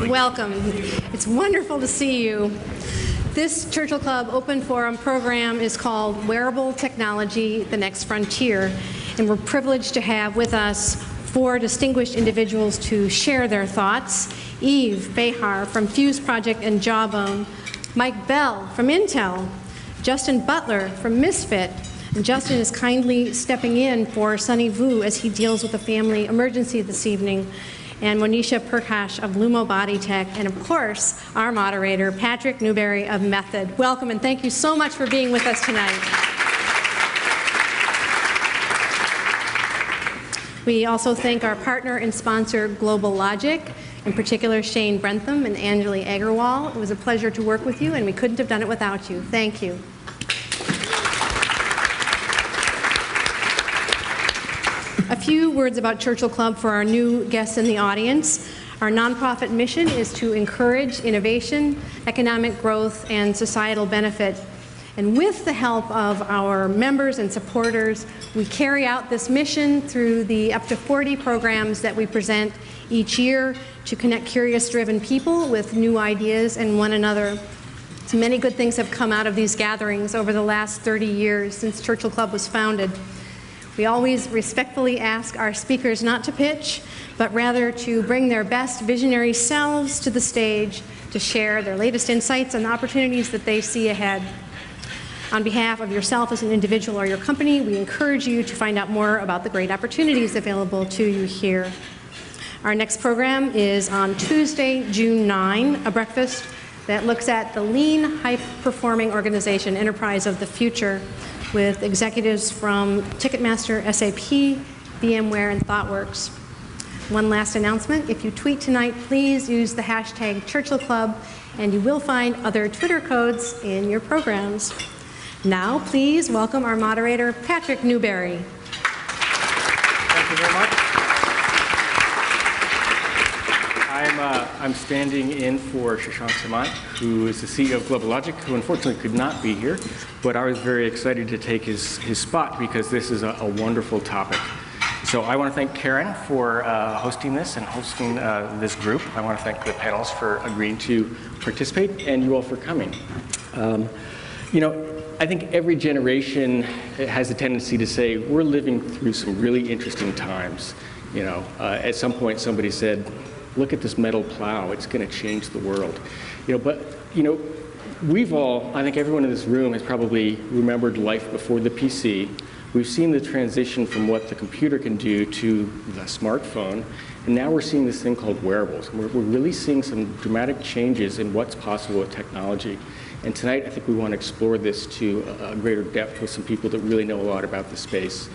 Welcome. It's wonderful to see you. This Churchill Club Open Forum program is called Wearable Technology, The Next Frontier, and we're privileged to have with us 4 distinguished individuals to share their thoughts. Yves Behar from fuseproject and Jawbone, Mike Bell from Intel, Justin Butler from Misfit, and Justin is kindly stepping in for Sunny Vu as he deals with a family emergency this evening, and Monisha Perkash of Lumo Body Tech, and of course, our moderator, Patrick Newbery of Method. Welcome, and thank you so much for being with us tonight. We also thank our partner and sponsor, Global Logic, in particular Shane Brentham and Anjali Agarwal. It was a pleasure to work with you, and we couldn't have done it without you. Thank you. A few words about Churchill Club for our new guests in the audience. Our nonprofit mission is to encourage innovation, economic growth, and societal benefit. And with the help of our members and supporters, we carry out this mission through the up to 40 programs that we present each year to connect curious-driven people with new ideas and one another. So many good things have come out of these gatherings over the last 30 years since Churchill Club was founded. We always respectfully ask our speakers not to pitch, but rather to bring their best visionary selves to the stage to share their latest insights and opportunities that they see ahead. On behalf of yourself as an individual or your company, we encourage you to find out more about the great opportunities available to you here. Our next program is on Tuesday, June 9, a breakfast that looks at the lean, high-performing organization enterprise of the future, with executives from Ticketmaster, SAP, VMware, and ThoughtWorks. One last announcement. If you tweet tonight, please use the hashtag Churchill Club, and you will find other Twitter codes in your programs. Now, please welcome our moderator, Patrick Newbery. Thank you very much. I'm standing in for Shashank Samant, who is the CEO of Global Logic, who unfortunately could not be here, but I was very excited to take his spot because this is a wonderful topic. So I want to thank Karen for hosting this and hosting this group. I want to thank the panelists for agreeing to participate and you all for coming. You know, I think every generation has a tendency to say, we're living through some really interesting times. You know, at some point somebody said, look at this metal plow, it's going to change the world. You know, but, you know, we've all, I think everyone in this room has probably remembered life before the PC. We've seen the transition from what the computer can do to the smartphone, and now we're seeing this thing called wearables. We're really seeing some dramatic changes in what's possible with technology. And tonight, I think we want to explore this to a greater depth with some people that really know a lot about the space.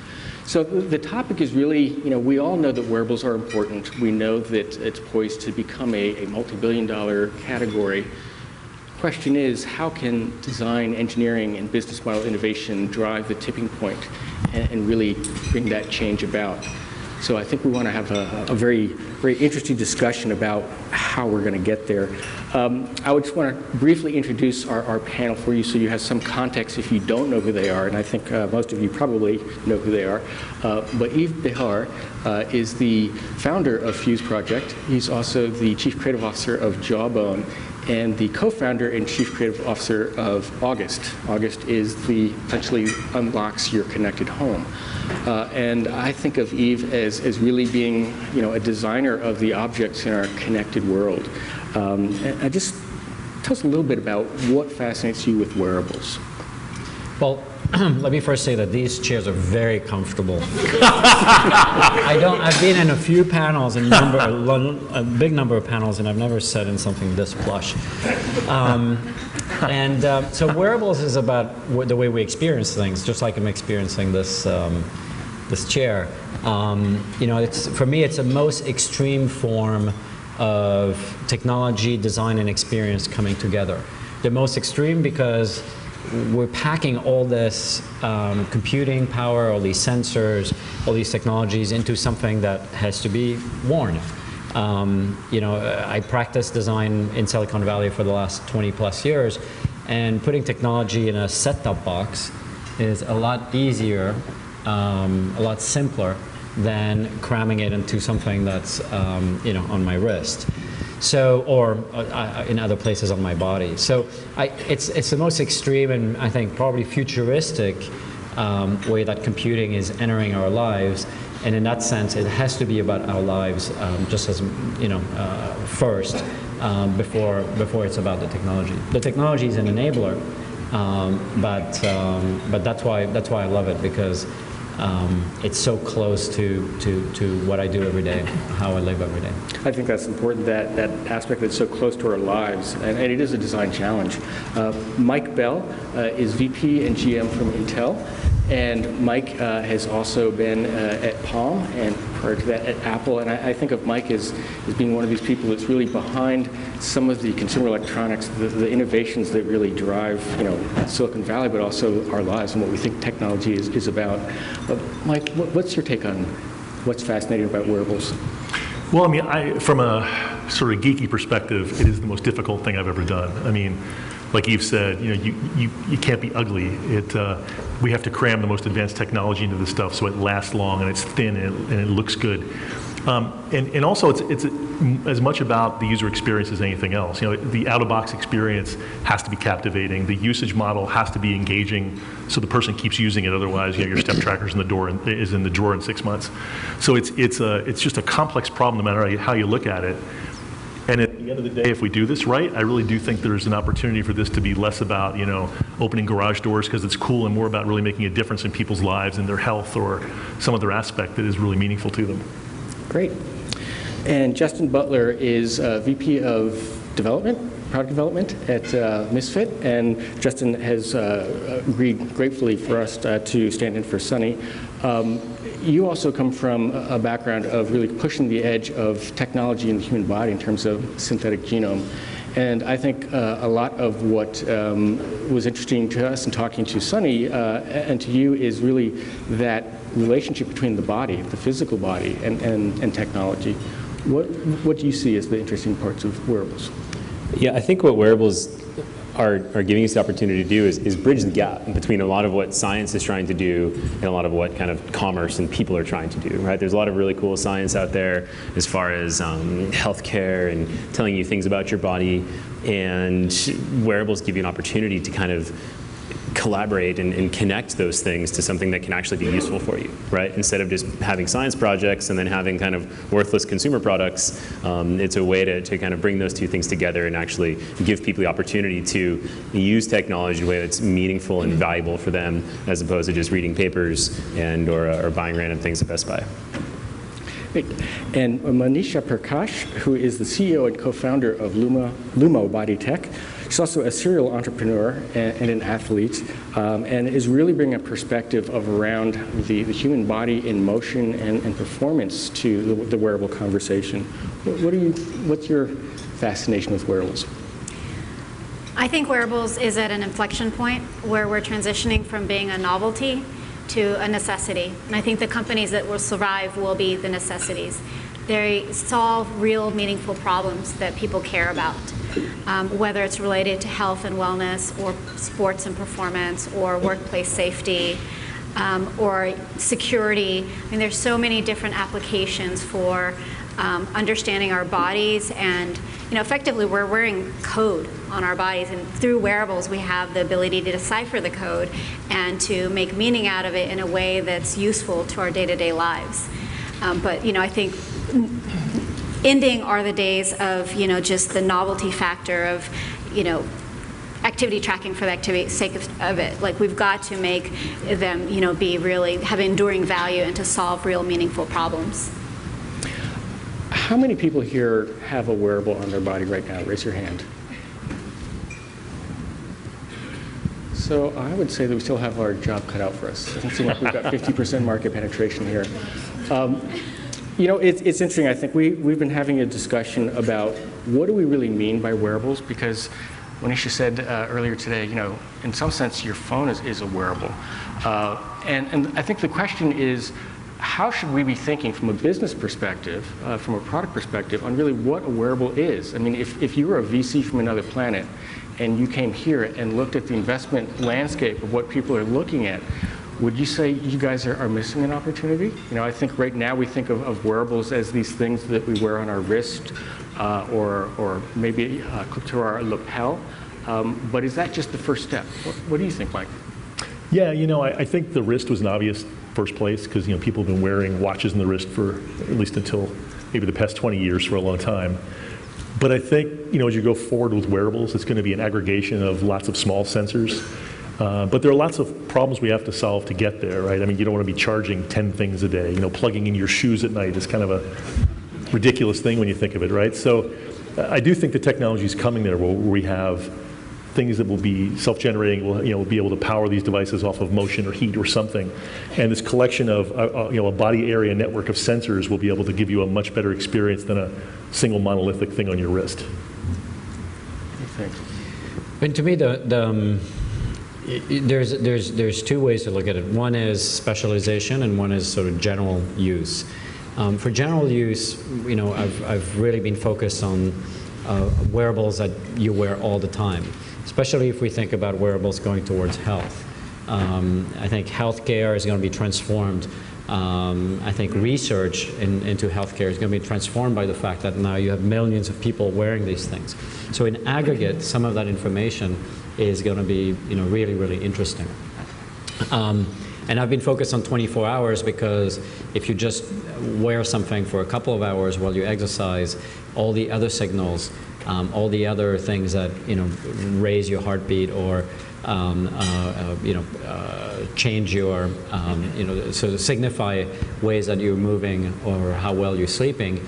So the topic is really, you know, we all know that wearables are important. We know that it's poised to become a multi-billion-dollar category. The question is, how can design, engineering, and business model innovation drive the tipping point and really bring that change about? So I think we want to have a very, very interesting discussion about how we're going to get there. I would just want to briefly introduce our panel for you so you have some context if you don't know who they are, and I think most of you probably know who they are. But Yves Behar is the founder of fuseproject. He's also the Chief Creative Officer of Jawbone and the co-founder and Chief Creative Officer of August. August is the essentially unlocks your connected home. And I think of Yves as really being, you know, a designer of the objects in our connected world. And I just tell us a little bit about what fascinates you with wearables. Well, let me first say that these chairs are very comfortable. I've been in a few panels, a big number of panels, and I've never sat in something this plush. So wearables is about the way we experience things, just like I'm experiencing this this chair. You know, for me, it's the most extreme form of technology, design, and experience coming together. The most extreme because we're packing all this computing power, all these sensors, all these technologies into something that has to be worn. You know, I practiced design in Silicon Valley for the last 20 plus years, and putting technology in a set-top box is a lot easier, a lot simpler than cramming it into something that's you know, on my wrist. So, or in other places on my body. So it's the most extreme and I think probably futuristic way that computing is entering our lives. And in that sense, it has to be about our lives just as, first before it's about the technology. The technology is an enabler, but that's why I love it, because it's so close to what I do every day, how I live every day. I think that's important, that aspect that's so close to our lives, and it is a design challenge. Mike Bell is VP and GM from Intel, and Mike has also been at Palm and prior to that at Apple, and I think of Mike as being one of these people that's really behind some of the consumer electronics, the innovations that really drive Silicon Valley, but also our lives and what we think technology is about. Mike, what's your take on what's fascinating about wearables? Well, I mean, from a sort of geeky perspective, it is the most difficult thing I've ever done. I mean, like Yves said, you can't be ugly. We have to cram the most advanced technology into this stuff so it lasts long and it's thin and it looks good. And also, it's as much about the user experience as anything else. The out-of-box experience has to be captivating. The usage model has to be engaging, so the person keeps using it. Otherwise, your step tracker's in the drawer in 6 months. So it's just a complex problem, no matter how you look at it. And at the end of the day, if we do this right, I really do think there's an opportunity for this to be less about, opening garage doors because it's cool, and more about really making a difference in people's lives and their health or some other aspect that is really meaningful to them. Great. And Justin Butler is VP of Product Development at Misfit, and Justin has agreed gratefully for us to stand in for Sunny. You also come from a background of really pushing the edge of technology in the human body in terms of synthetic genome. And I think a lot of what was interesting to us in talking to Sunny and to you is really that relationship between the body, the physical body, and technology. What do you see as the interesting parts of wearables? Yeah, I think what wearables are giving us the opportunity to do is bridge the gap between a lot of what science is trying to do and a lot of what kind of commerce and people are trying to do, right? There's a lot of really cool science out there as far as healthcare and telling you things about your body, and wearables give you an opportunity to kind of collaborate and connect those things to something that can actually be useful for you, right? Instead of just having science projects and then having kind of worthless consumer products, it's a way to kind of bring those two things together and actually give people the opportunity to use technology in a way that's meaningful and valuable for them, as opposed to just reading papers or buying random things at Best Buy. Great. And Monisha Perkash, who is the CEO and co-founder of Lumo Body Tech. She's also a serial entrepreneur and an athlete, and is really bringing a perspective of around the human body in motion and performance to the wearable conversation. What's your fascination with wearables? I think wearables is at an inflection point where we're transitioning from being a novelty to a necessity. And I think the companies that will survive will be the necessities. They solve real, meaningful problems that people care about, whether it's related to health and wellness, or sports and performance, or workplace safety, or security. I mean, there's so many different applications for understanding our bodies, and effectively we're wearing code on our bodies, and through wearables we have the ability to decipher the code and to make meaning out of it in a way that's useful to our day-to-day lives. But I think ending are the days of just the novelty factor of activity tracking for the sake of it. Like, we've got to make them be really have enduring value and to solve real meaningful problems. How many people here have a wearable on their body right now? Raise your hand. So I would say that we still have our job cut out for us. It doesn't seem like we've got 50% market penetration here. It's interesting. I think we've been having a discussion about what do we really mean by wearables, because Monisha said earlier today, in some sense your phone is a wearable. And I think the question is, how should we be thinking from a business perspective, from a product perspective, on really what a wearable is? I mean, if you were a VC from another planet and you came here and looked at the investment landscape of what people are looking at, would you say you guys are missing an opportunity? I think right now we think of wearables as these things that we wear on our wrist, or maybe clipped to our lapel. But is that just the first step? What do you think, Mike? Yeah, I think the wrist was an obvious first place because people have been wearing watches in the wrist for at least until maybe the past 20 years for a long time. But I think as you go forward with wearables, it's going to be an aggregation of lots of small sensors. But there are lots of problems we have to solve to get there, right? I mean, you don't want to be charging 10 things a day. Plugging in your shoes at night is kind of a ridiculous thing when you think of it, right? So I do think the technology is coming there where we have things that will be self-generating, will be able to power these devices off of motion or heat or something. And this collection of a body area network of sensors will be able to give you a much better experience than a single monolithic thing on your wrist. And to me, there's two ways to look at it. One is specialization, and one is sort of general use. For general use, I've really been focused on wearables that you wear all the time, especially if we think about wearables going towards health. I think healthcare is going to be transformed. I think research into healthcare is going to be transformed by the fact that now you have millions of people wearing these things. So in aggregate, some of that information is going to be really, really interesting. And I've been focused on 24 hours because if you just wear something for a couple of hours while you exercise, all the other signals, all the other things that raise your heartbeat or change your sort of signify ways that you're moving or how well you're sleeping,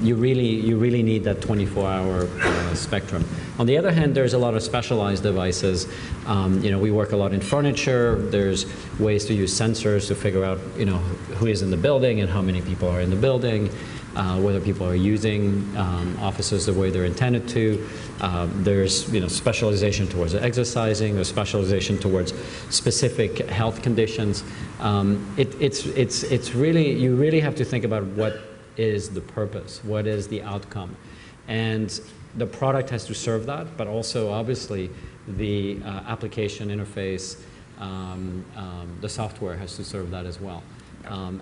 you really need that 24-hour spectrum. On the other hand, there's a lot of specialized devices. We work a lot in furniture. There's ways to use sensors to figure out who is in the building and how many people are in the building, whether people are using offices the way they're intended to. There's specialization towards exercising. There's specialization towards specific health conditions. It's really, you really have to think about what is the purpose, what is the outcome, and the product has to serve that, but also obviously the application interface, the software has to serve that as well.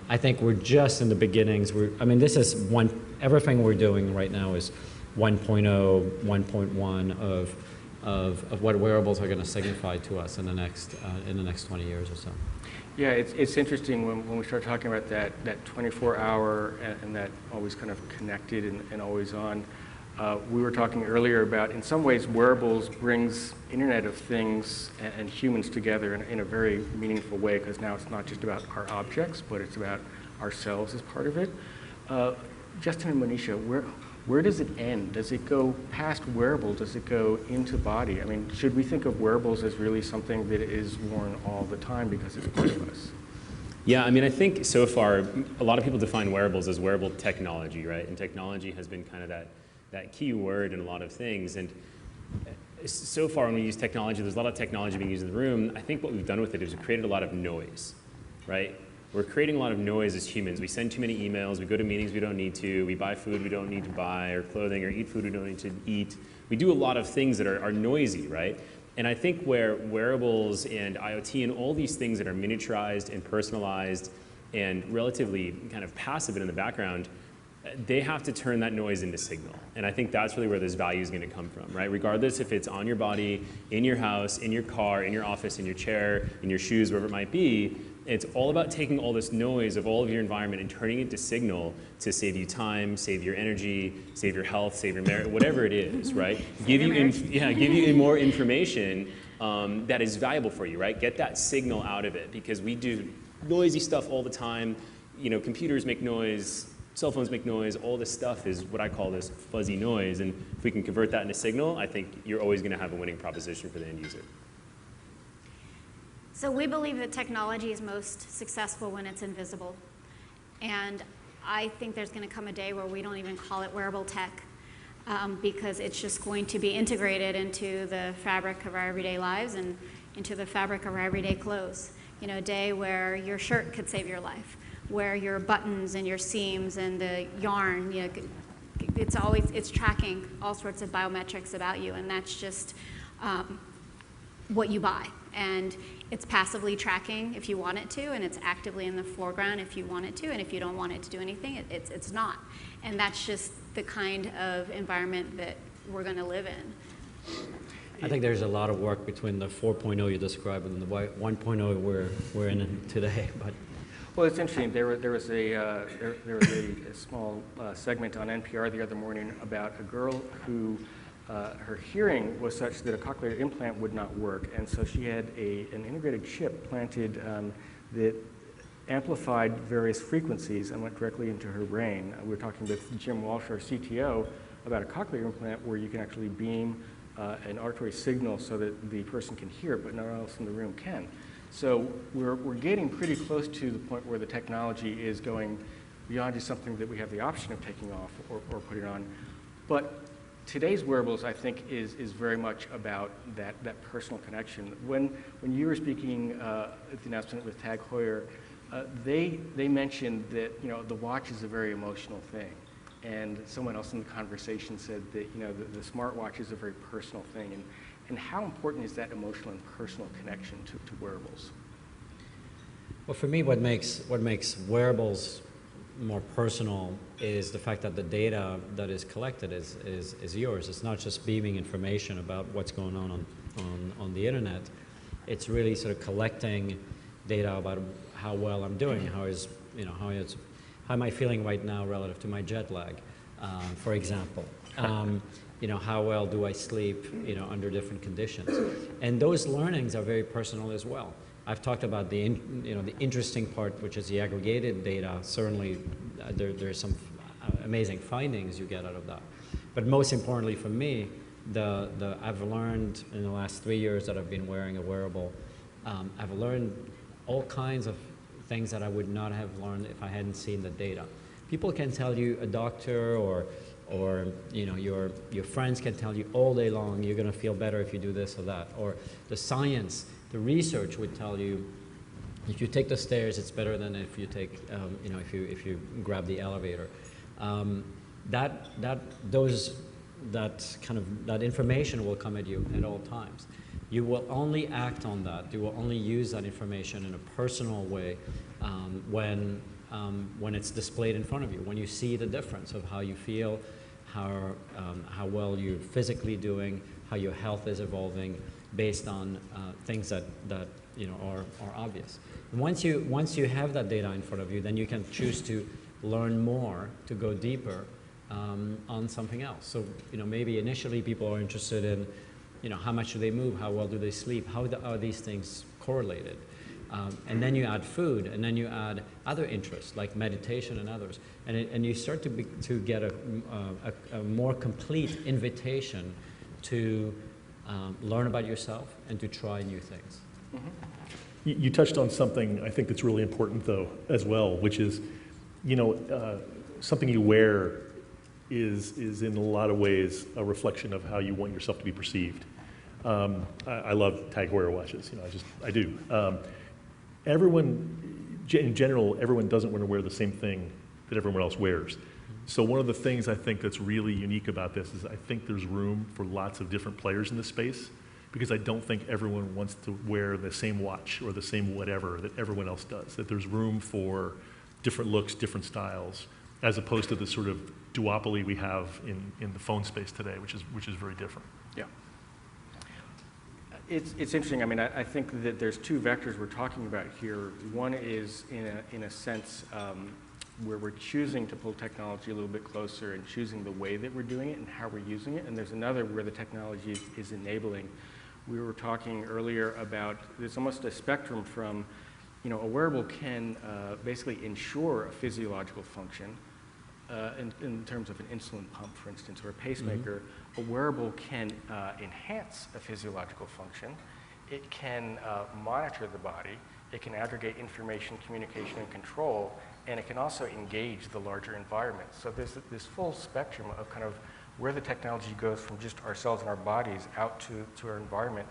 I think we're just in the beginnings. This is everything we're doing right now is 1.0, 1.1 of what wearables are going to signify to us in the next 20 years or so. Yeah, it's interesting when we start talking about that 24-hour and that always kind of connected and always on. We were talking earlier about, in some ways, wearables brings Internet of Things and humans together in a very meaningful way, because now it's not just about our objects, but it's about ourselves as part of it. Justin and Monisha, where does it end? Does it go past wearable? Does it go into body? I mean, should we think of wearables as really something that is worn all the time because it's part of us? Yeah, I think so far, a lot of people define wearables as wearable technology, right? And technology has been kind of that key word in a lot of things. And so far when we use technology, there's a lot of technology being used in the room. I think what we've done with it is we've created a lot of noise, right? We're creating a lot of noise as humans. We send too many emails, we go to meetings we don't need to, we buy food we don't need to buy, or clothing, or eat food we don't need to eat. We do a lot of things that are noisy, right? And I think where wearables and IoT and all these things that are miniaturized and personalized and relatively kind of passive and in the background, they have to turn that noise into signal. And I think that's really where this value is going to come from, right? Regardless if it's on your body, in your house, in your car, in your office, in your chair, in your shoes, wherever it might be, it's all about taking all this noise of all of your environment and turning it into signal to save you time, save your energy, save your health, save your marriage, whatever it is, right? Give you more information that is valuable for you, right? Get that signal out of it, because we do noisy stuff all the time. Computers make noise, cell phones make noise, all this stuff is what I call this fuzzy noise, and if we can convert that into signal, I think you're always going to have a winning proposition for the end user. So we believe that technology is most successful when it's invisible. And I think there's going to come a day where we don't even call it wearable tech, because it's just going to be integrated into the fabric of our everyday lives and into the fabric of our everyday clothes. A day where your shirt could save your life, where your buttons and your seams and the yarn, it's tracking all sorts of biometrics about you, and that's just what you buy. And it's passively tracking if you want it to, and it's actively in the foreground if you want it to, and if you don't want it to do anything, it's not. And that's just the kind of environment that we're going to live in. I think there's a lot of work between the 4.0 you described and the 1.0 we're in today. But well, it's interesting. There was a small segment on NPR the other morning about a girl who her hearing was such that a cochlear implant would not work, and so she had an integrated chip planted that amplified various frequencies and went directly into her brain. We were talking with Jim Walsh, our CTO, about a cochlear implant where you can actually beam an auditory signal so that the person can hear it, but no one else in the room can. So we're getting pretty close to the point where the technology is going beyond just something that we have the option of taking off or putting on. But today's wearables, I think, is very much about that personal connection. When you were speaking at the announcement with Tag Heuer, they mentioned that the watch is a very emotional thing. And someone else in the conversation said that the smartwatch is a very personal thing, and how important is that emotional and personal connection to wearables? well, for me, what makes wearables more personal is the fact that the data that is collected is yours. It's not just beaming information about what's going on the internet. It's really sort of collecting data about how well I'm doing, how am I feeling right now relative to my jet lag, for example. How well do I sleep, under different conditions. And those learnings are very personal as well. I've talked about the interesting part, which is the aggregated data. Certainly, there's some amazing findings you get out of that. But most importantly for me, I've learned in the last 3 years that I've been wearing a wearable, I've learned all kinds of things that I would not have learned if I hadn't seen the data. People can tell you, a doctor or your friends can tell you all day long, you're going to feel better if you do this or that. Or the science, the research would tell you, if you take the stairs, it's better than if you take, if you grab the elevator. That information will come at you at all times. You will only act on that. You will only use that information in a personal way when it's displayed in front of you. When you see the difference of how you feel, how well you're physically doing, how your health is evolving, based on things that are obvious. And once you have that data in front of you, then you can choose to learn more, to go deeper on something else. So maybe initially people are interested in how much do they move, how well do they sleep, how are these things correlated? And then you add food, and then you add other interests like meditation and others, and you start to get a more complete invitation to learn about yourself and to try new things. Mm-hmm. You touched on something I think that's really important though as well, which is something you wear is in a lot of ways a reflection of how you want yourself to be perceived. I love Tag Heuer watches. I do. Everyone, in general, everyone doesn't want to wear the same thing that everyone else wears. So one of the things I think that's really unique about this is I think there's room for lots of different players in this space, because I don't think everyone wants to wear the same watch or the same whatever that everyone else does. That there's room for different looks, different styles, as opposed to the sort of duopoly we have in the phone space today, which is very different. Yeah. It's interesting. I mean, I think that there's two vectors we're talking about here. One is in a sense where we're choosing to pull technology a little bit closer and choosing the way that we're doing it and how we're using it. And there's another where the technology is enabling. We were talking earlier about there's almost a spectrum from, a wearable can basically ensure a physiological function in terms of an insulin pump, for instance, or a pacemaker. Mm-hmm. A wearable can enhance a physiological function. It can monitor the body. It can aggregate information, communication, and control, and it can also engage the larger environment. So there's this full spectrum of kind of where the technology goes from just ourselves and our bodies out to our environment.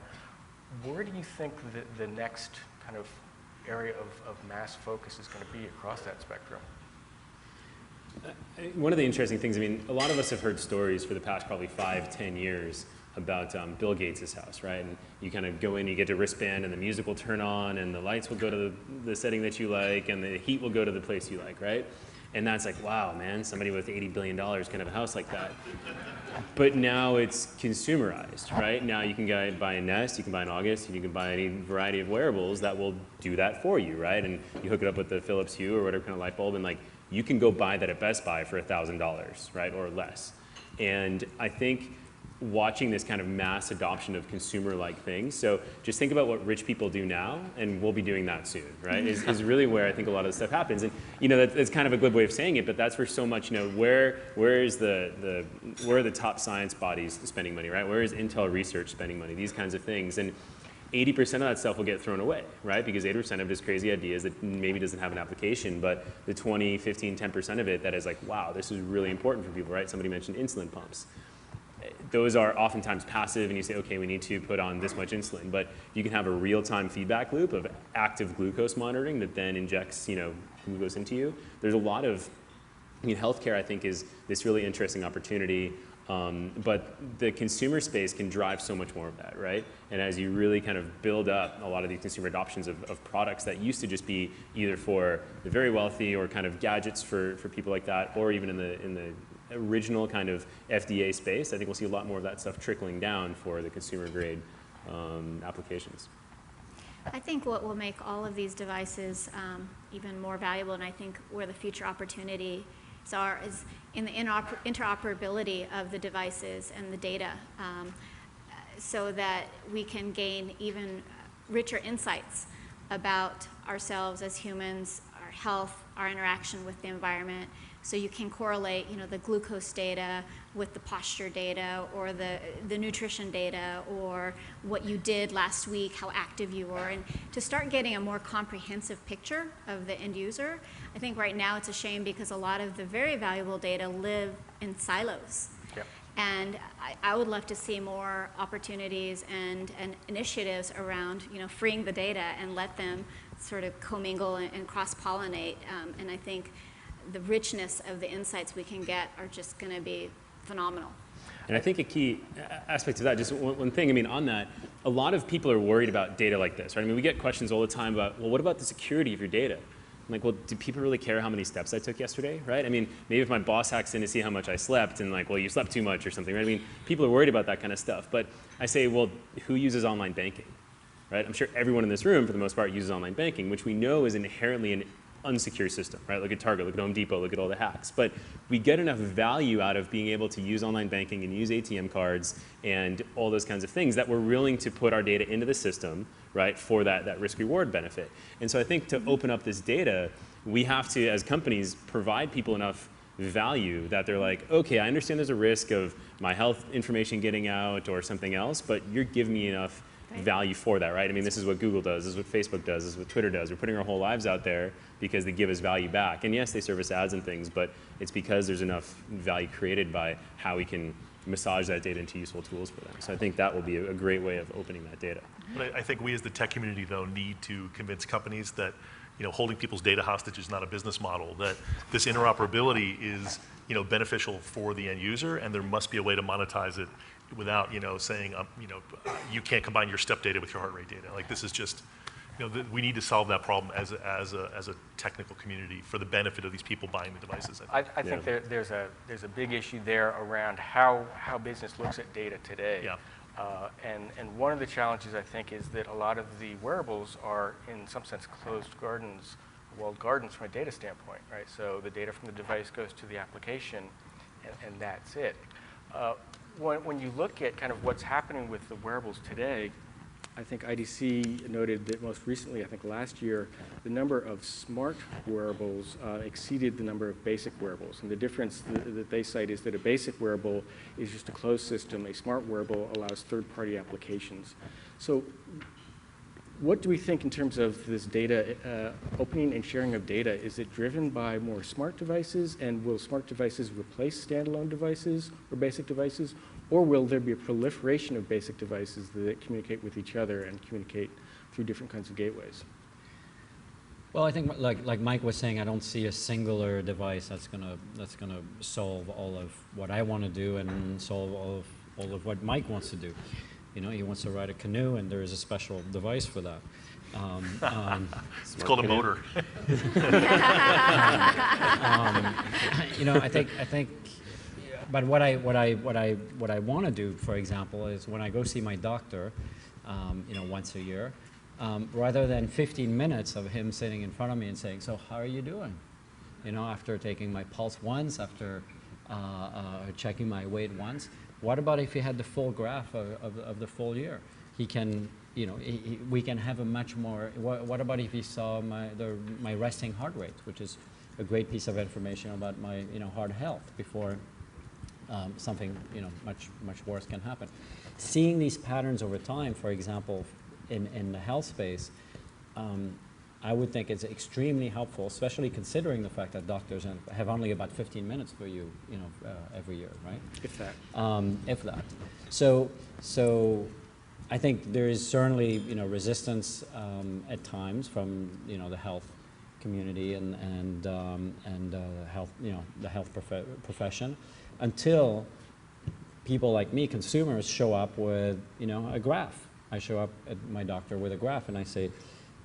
Where do you think the next kind of area of mass focus is going to be across that spectrum? One of the interesting things, a lot of us have heard stories for the past probably 5-10 years about Bill Gates' house, right? And you kind of go in, you get a wristband, and the music will turn on, and the lights will go to the setting that you like, and the heat will go to the place you like, right? And that's like, wow, man, somebody with $80 billion can have a house like that. But now it's consumerized, right? Now you can go buy a Nest, you can buy an August, you can buy any variety of wearables that will do that for you, right? And you hook it up with the Philips Hue or whatever kind of light bulb, and like you can go buy that at Best Buy for $1,000, right, or less. And I think watching this kind of mass adoption of consumer-like things. So just think about what rich people do now, and we'll be doing that soon, right? Is really where I think a lot of this stuff happens. And that's kind of a good way of saying it, but that's where so much, where are the top science bodies spending money, right? Where is Intel Research spending money? These kinds of things. And 80% of that stuff will get thrown away, right? Because 80% of just crazy ideas that maybe doesn't have an application, but the 20, 15, 10% of it that is like, wow, this is really important for people, right? Somebody mentioned insulin pumps. Those are oftentimes passive, and you say, okay, we need to put on this much insulin, but you can have a real-time feedback loop of active glucose monitoring that then injects, glucose into you. There's a lot of, healthcare, I think, is this really interesting opportunity, but the consumer space can drive so much more of that, right? And as you really kind of build up a lot of these consumer adoptions of products that used to just be either for the very wealthy or kind of gadgets for people like that, or even in the original kind of FDA space, I think we'll see a lot more of that stuff trickling down for the consumer grade applications. I think what will make all of these devices even more valuable, and I think where the future opportunities are, is in the interoperability of the devices and the data, so that we can gain even richer insights about ourselves as humans, our health, our interaction with the environment. So you can correlate, the glucose data with the posture data, or the nutrition data, or what you did last week, how active you were, and to start getting a more comprehensive picture of the end user. I think right now it's a shame because a lot of the very valuable data live in silos. Yep. And I would love to see more opportunities and initiatives around, freeing the data and let them sort of commingle and cross-pollinate. And I think the richness of the insights we can get are just going to be phenomenal. And I think a key aspect of that, just one thing, on that, a lot of people are worried about data like this, right? We get questions all the time about, well, what about the security of your data? I'm like, well, do people really care how many steps I took yesterday, right? Maybe if my boss hacks in to see how much I slept and like, well, you slept too much or something, right? People are worried about that kind of stuff. But I say, well, who uses online banking, right? I'm sure everyone in this room, for the most part, uses online banking, which we know is inherently an unsecure system, right? Look at Target, look at Home Depot, look at all the hacks. But we get enough value out of being able to use online banking and use ATM cards and all those kinds of things that we're willing to put our data into the system, right, for that risk-reward benefit. And so I think to open up this data, we have to, as companies, provide people enough value that they're like, okay, I understand there's a risk of my health information getting out or something else, but you're giving me enough value for that, right? This is what Google does, this is what Facebook does, this is what Twitter does. We're putting our whole lives out there because they give us value back. And yes, they service ads and things, but it's because there's enough value created by how we can massage that data into useful tools for them. So I think that will be a great way of opening that data. But I think we as the tech community, though, need to convince companies that holding people's data hostage is not a business model, that this interoperability is beneficial for the end user, and there must be a way to monetize it without saying you can't combine your step data with your heart rate data. Like, this is just we need to solve that problem as a technical community for the benefit of these people buying the devices. I think there's a big issue there around how business looks at data today. Yeah. And one of the challenges, I think, is that a lot of the wearables are, in some sense, closed gardens, walled gardens from a data standpoint, right? So the data from the device goes to the application, and that's it. When you look at kind of what's happening with the wearables today, I think IDC noted that most recently, I think last year, the number of smart wearables exceeded the number of basic wearables. And the difference that they cite is that a basic wearable is just a closed system. A smart wearable allows third-party applications. So what do we think in terms of this data, opening and sharing of data? Is it driven by more smart devices, and will smart devices replace standalone devices or basic devices? Or will there be a proliferation of basic devices that communicate with each other and communicate through different kinds of gateways? Well, I think like Mike was saying, I don't see a singular device that's gonna solve all of what I want to do and solve all of what Mike wants to do. He wants to ride a canoe, and there is a special device for that. It's called a motor. I think. But what I want to do, for example, is when I go see my doctor, once a year, rather than 15 minutes of him sitting in front of me and saying, "So how are you doing?" After taking my pulse once, after checking my weight once. What about if he had the full graph of the full year? He can, we can have a much more. What about if he saw my resting heart rate, which is a great piece of information about my heart health before something much worse can happen. Seeing these patterns over time, for example, in the health space, I would think it's extremely helpful, especially considering the fact that doctors have only about 15 minutes for you, every year, right? If that. If that. So I think there is certainly, resistance at times from, the health community and health, the health profession, until people like me, consumers, show up with, a graph. I show up at my doctor with a graph, and I say,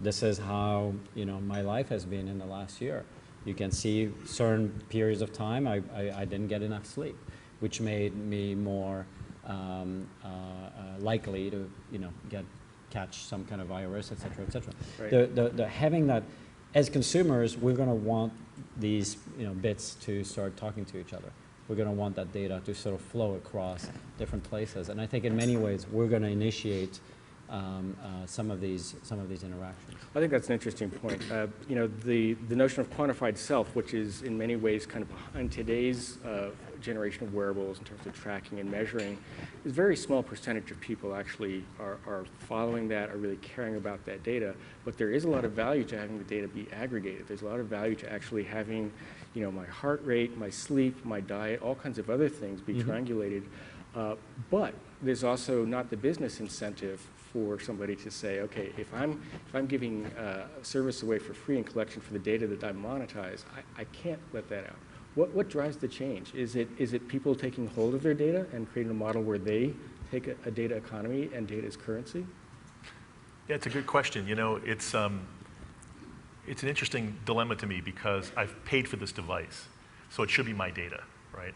this is how my life has been in the last year. You can see certain periods of time I didn't get enough sleep, which made me more likely to catch some kind of virus, et cetera, et cetera. Right. The having that, as consumers, we're going to want these bits to start talking to each other. We're going to want that data to sort of flow across different places, and I think in many ways we're going to initiate some of these interactions. I think that's an interesting point. The notion of quantified self, which is in many ways kind of behind today's generation of wearables in terms of tracking and measuring, is a very small percentage of people actually are following that, are really caring about that data. But there is a lot of value to having the data be aggregated. There's a lot of value to actually having, my heart rate, my sleep, my diet, all kinds of other things be triangulated. But there's also not the business incentive for somebody to say, okay, if I'm giving a service away for free in collection for the data that I monetize, I can't let that out. What drives the change? Is it people taking hold of their data and creating a model where they take a data economy and data as currency? Yeah, it's a good question. It's an interesting dilemma to me because I've paid for this device, so it should be my data, right?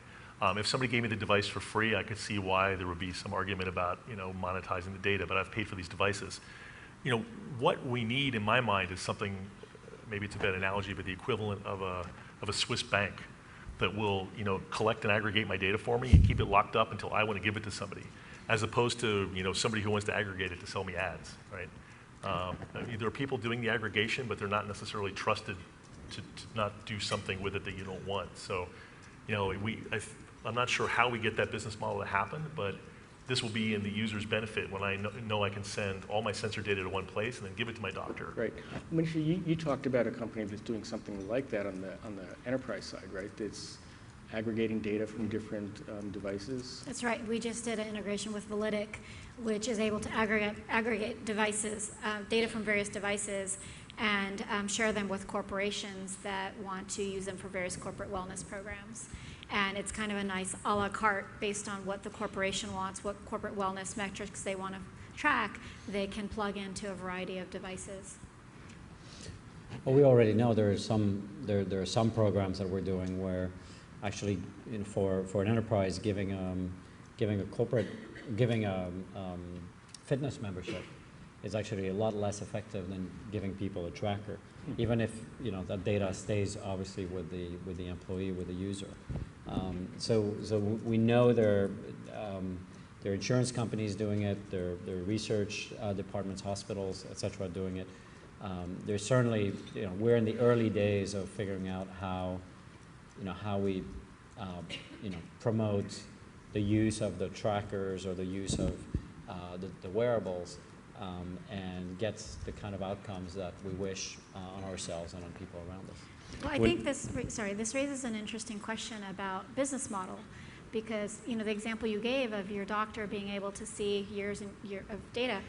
If somebody gave me the device for free, I could see why there would be some argument about monetizing the data, but I've paid for these devices. What we need in my mind is something, maybe it's a bad analogy, but the equivalent of a Swiss bank that will collect and aggregate my data for me and keep it locked up until I want to give it to somebody, as opposed to somebody who wants to aggregate it to sell me ads, right? There are people doing the aggregation, but they're not necessarily trusted to not do something with it that you don't want. So, I'm not sure how we get that business model to happen, but this will be in the user's benefit when I know I can send all my sensor data to one place and then give it to my doctor. Right. Monisha, you talked about a company that's doing something like that on the enterprise side, right? That's aggregating data from different devices. That's right. We just did an integration with Validic, which is able to aggregate devices, data from various devices, and share them with corporations that want to use them for various corporate wellness programs. And it's kind of a nice a la carte based on what the corporation wants, what corporate wellness metrics they want to track. They can plug into a variety of devices. Well, we already know there are some programs that we're doing where actually for an enterprise giving a fitness membership is actually a lot less effective than giving people a tracker, even if that data stays obviously with the employee, with the user. So we know there are insurance companies doing it, there are research departments, hospitals, etc. doing it. There's certainly we're in the early days of figuring out how we promote the use of the trackers or the use of the wearables. And gets the kind of outcomes that we wish on ourselves and on people around us. Well, I think this raises an interesting question about business model, because the example you gave of your doctor being able to see years of data.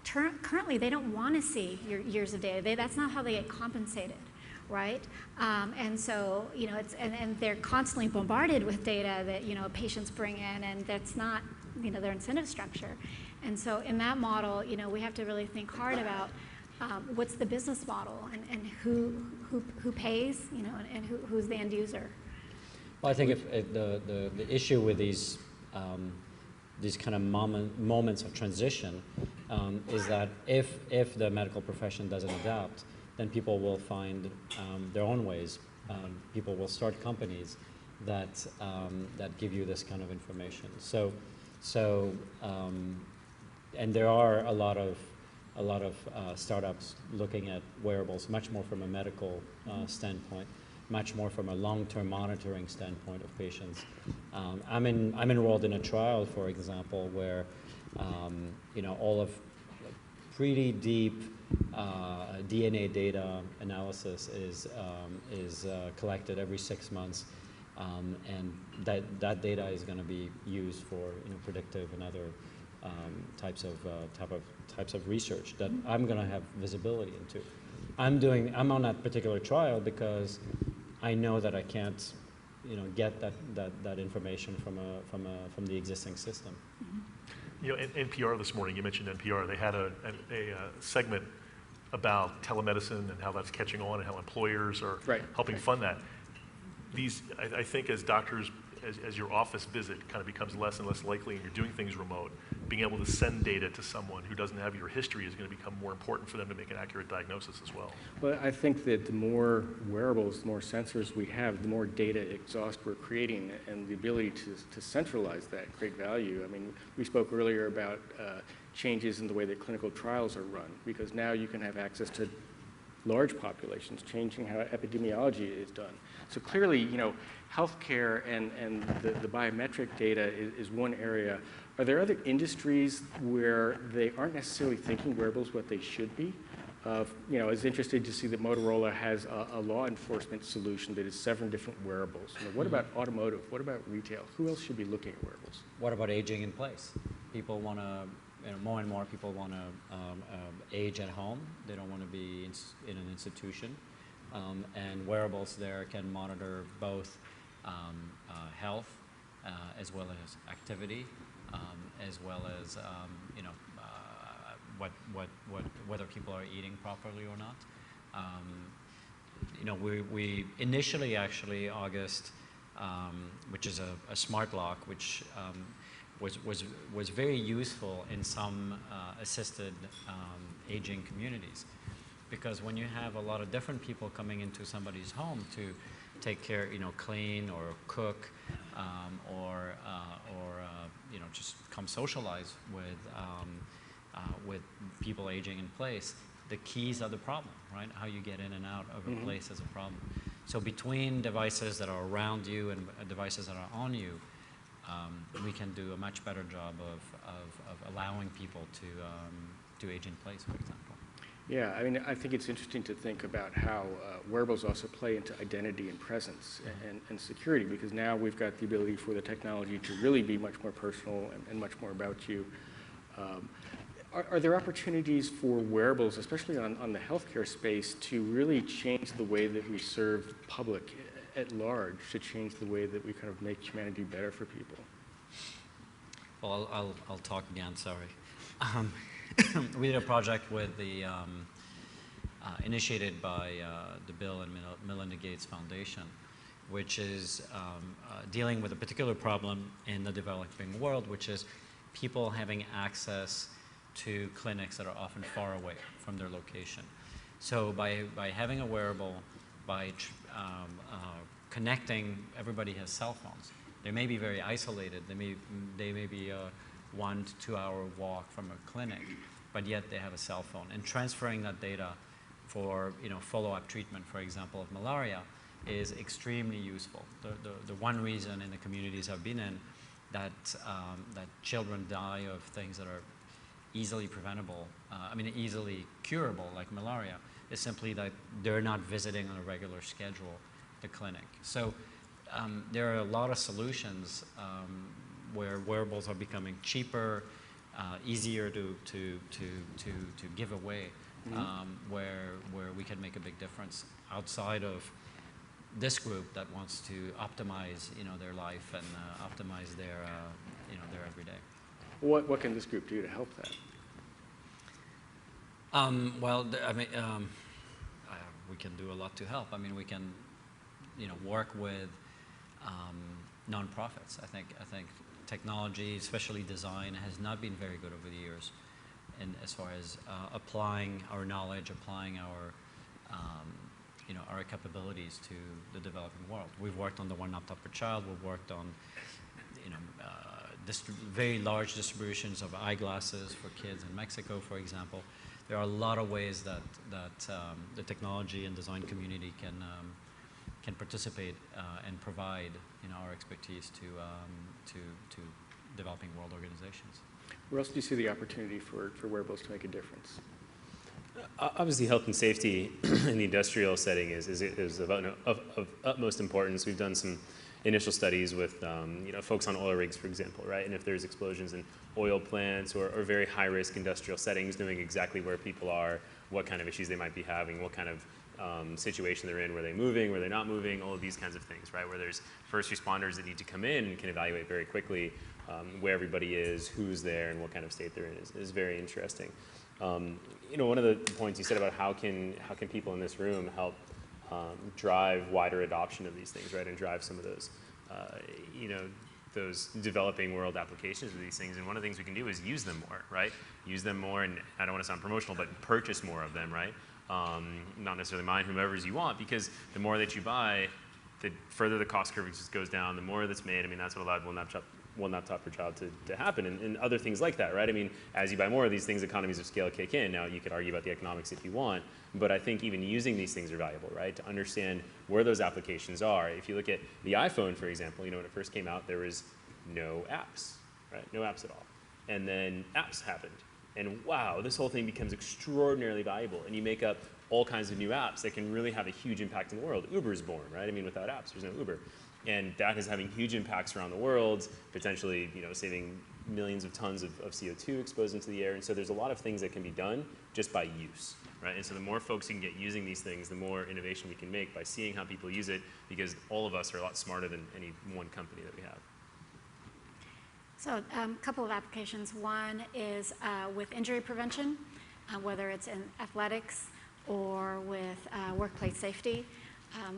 Currently, they don't want to see your years of data. That's not how they get compensated, right? And so and they're constantly bombarded with data that patients bring in, and that's not their incentive structure. And so in that model, we have to really think hard about, what's the business model, and who pays, and who's the end user? Well, I think if the issue with these kind of moments of transition is that if the medical profession doesn't adapt, then people will find their own ways. People will start companies that give you this kind of information. And there are a lot of startups looking at wearables much more from a medical standpoint, much more from a long-term monitoring standpoint of patients. I'm enrolled in a trial, for example, where all of pretty deep DNA data analysis is collected every 6 months, and that data is going to be used for predictive and other types of research that I'm going to have visibility into. I'm on that particular trial because I know that I can't get that information from the existing system. In NPR this morning, you mentioned NPR, they had a segment about telemedicine and how that's catching on and how employers are helping fund that. I think as doctors, as your office visit kind of becomes less and less likely and you're doing things remote, being able to send data to someone who doesn't have your history is going to become more important for them to make an accurate diagnosis as well. Well, I think that the more wearables, the more sensors we have, the more data exhaust we're creating, and the ability to centralize that create value. I mean, we spoke earlier about changes in the way that clinical trials are run, because now you can have access to large populations, changing how epidemiology is done. So clearly, healthcare and the biometric data is one area. Are there other industries where they aren't necessarily thinking wearables what they should be? I was interested to see that Motorola has a law enforcement solution that is 7 different wearables. What about automotive? What about retail? Who else should be looking at wearables? What about aging in place? People want to, more and more people want to age at home. They don't want to be in an institution. And wearables there can monitor both health as well as activity, as well as whether people are eating properly or not. We initially actually August, which is a smart lock, which was very useful in some assisted aging communities, because when you have a lot of different people coming into somebody's home to take care, clean or cook, or just come socialize with people aging in place, the keys are the problem, right? How you get in and out of a place is a problem. So between devices that are around you and devices that are on you, we can do a much better job of allowing people to age in place, for example. Yeah, I mean, I think it's interesting to think about how wearables also play into identity and presence and security, because now we've got the ability for the technology to really be much more personal and much more about you. Are there opportunities for wearables, especially on the healthcare space, to really change the way that we serve the public at large, to change the way that we kind of make humanity better for people? Well, I'll talk again, sorry. We did a project with the, initiated by the Bill and Melinda Gates Foundation, which is dealing with a particular problem in the developing world, which is people having access to clinics that are often far away from their location. So by having a wearable, by connecting, everybody has cell phones. They may be very isolated. They may be a 1 to 2 hour walk from a clinic, but yet they have a cell phone. And transferring that data for follow-up treatment, for example, of malaria, is extremely useful. The one reason in the communities I've been in that children die of things that are easily preventable, easily curable, like malaria, is simply that they're not visiting on a regular schedule the clinic. So there are a lot of solutions where wearables are becoming cheaper, easier to give away, where we can make a big difference outside of this group that wants to optimize their life and optimize their everyday. What can this group do to help that? I mean, we can do a lot to help. I mean, we can, work with nonprofits. I think technology, especially design, has not been very good over the years, and as far as applying our knowledge, applying our our capabilities to the developing world. We've worked on the one laptop per child. We've worked on very large distributions of eyeglasses for kids in Mexico, for example. There are a lot of ways that the technology and design community can participate and provide our expertise to developing world organizations. Where else do you see the opportunity for wearables to make a difference? Obviously, health and safety in the industrial setting is of utmost importance. We've done some initial studies with folks on oil rigs, for example, right? And if there's explosions in oil plants or very high-risk industrial settings, knowing exactly where people are, what kind of issues they might be having, what kind of situation they're in, were they moving, were they not moving, all of these kinds of things, right? Where there's first responders that need to come in and can evaluate very quickly where everybody is, who's there, and what kind of state they're in is very interesting. One of the points you said about how can people in this room help drive wider adoption of these things, right, and drive some of those, those developing world applications of these things. And one of the things we can do is use them more, right? Use them more, and I don't want to sound promotional, but purchase more of them, right? Not necessarily mine, whomever's you want, because the more that you buy, the further the cost curve just goes down, the more that's made. I mean, that's what allowed one laptop per child to happen, and other things like that, right? I mean, as you buy more of these things, economies of scale kick in. Now, you could argue about the economics if you want, but I think even using these things are valuable, right? To understand where those applications are. If you look at the iPhone, for example, when it first came out, there was no apps, right? No apps at all. And then apps happened. And wow, this whole thing becomes extraordinarily valuable, and you make up all kinds of new apps that can really have a huge impact in the world. Uber's born, right? I mean, without apps, there's no Uber. And that is having huge impacts around the world, potentially saving millions of tons of CO2 exposed into the air. And so there's a lot of things that can be done just by use, right? And so the more folks you can get using these things, the more innovation we can make by seeing how people use it, because all of us are a lot smarter than any one company that we have. So a couple of applications. One is with injury prevention, whether it's in athletics or with workplace safety.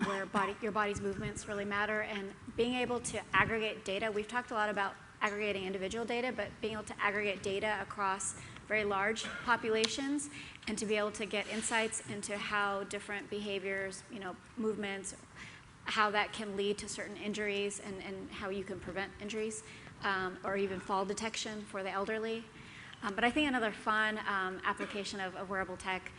Where your body's movements really matter, and being able to aggregate data. We've talked a lot about aggregating individual data, but being able to aggregate data across very large populations and to be able to get insights into how different behaviors, movements, how that can lead to certain injuries and how you can prevent injuries or even fall detection for the elderly. But I think another fun application of wearable tech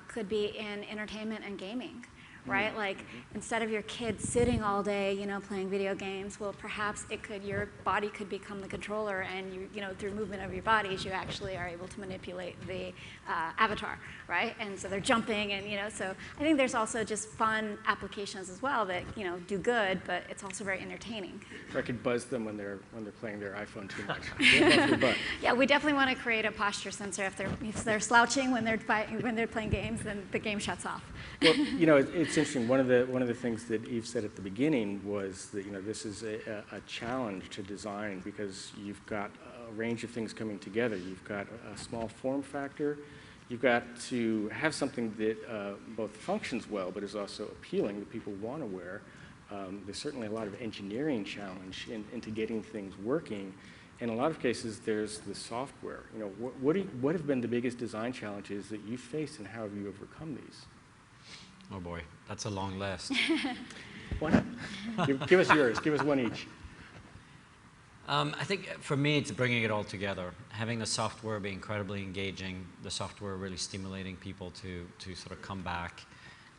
could be in entertainment and gaming. Right? Like instead of your kid sitting all day, playing video games, well, perhaps your body could become the controller, and through movement of your bodies, you actually are able to manipulate the avatar, right? And so they're jumping, and so I think there's also just fun applications as well that do good, but it's also very entertaining. Or I could buzz them when they're playing their iPhone too much. Yeah, we definitely want to create a posture sensor. If they're slouching when they're playing games, then the game shuts off. Well, it's interesting. One of the things that Yves said at the beginning was that this is a challenge to design, because you've got a range of things coming together. You've got a small form factor. You've got to have something that both functions well, but is also appealing, that people want to wear. There's certainly a lot of engineering challenge into getting things working. In a lot of cases, there's the software. What have been the biggest design challenges that you've faced, and how have you overcome these? Oh boy, that's a long list. Why not? Give us yours. Give us one each. I think for me, it's bringing it all together. Having the software be incredibly engaging, the software really stimulating people to sort of come back.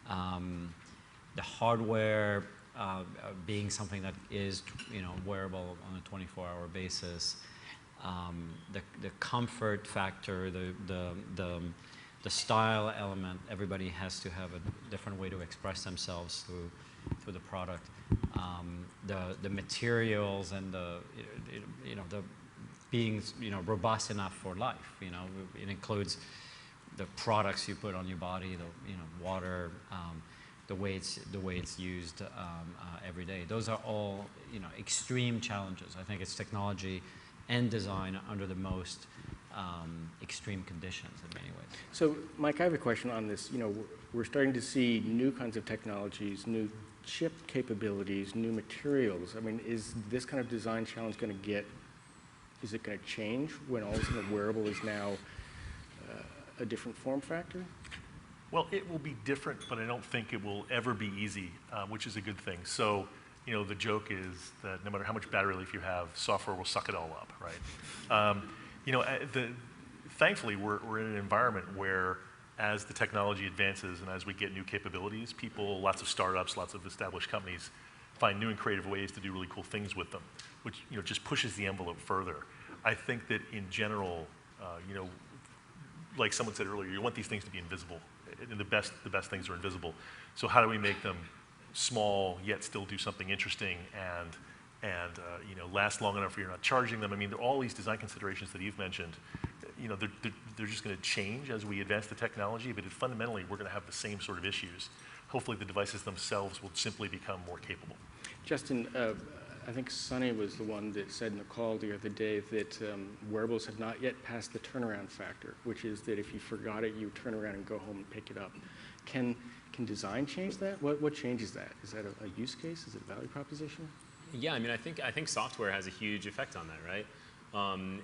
The hardware being something that is wearable on a 24-hour basis. The comfort factor, the style element. Everybody has to have a different way to express themselves through the product. The materials and the being robust enough for life. It includes the products you put on your body, the water, the way it's used every day. Those are all extreme challenges. I think it's technology and design under the most extreme conditions in many ways. So, Mike, I have a question on this. You know, we're starting to see new kinds of technologies, new chip capabilities, new materials. I mean, is this kind of design challenge going to is it going to change when all of a sudden a wearable is now a different form factor? Well, it will be different, but I don't think it will ever be easy, which is a good thing. So, you know, the joke is that no matter how much battery life you have, software will suck it all up, right? You know, thankfully, we're in an environment where as the technology advances and as we get new capabilities, people, lots of startups, lots of established companies find new and creative ways to do really cool things with them, which, you know, just pushes the envelope further. I think that in general, you know, like someone said earlier, you want these things to be invisible, and the best things are invisible. So how do we make them small yet still do something interesting and you know, last long enough where you're not charging them? I mean, all these design considerations that you've mentioned, you know, they're just going to change as we advance the technology, but fundamentally we're going to have the same sort of issues. Hopefully the devices themselves will simply become more capable. Justin, I think Sonny was the one that said in the call the other day that wearables have not yet passed the turnaround factor, which is that if you forgot it, you turn around and go home and pick it up. Can design change that? What changes that? Is that a use case? Is it a value proposition? Yeah, I mean, I think software has a huge effect on that, right?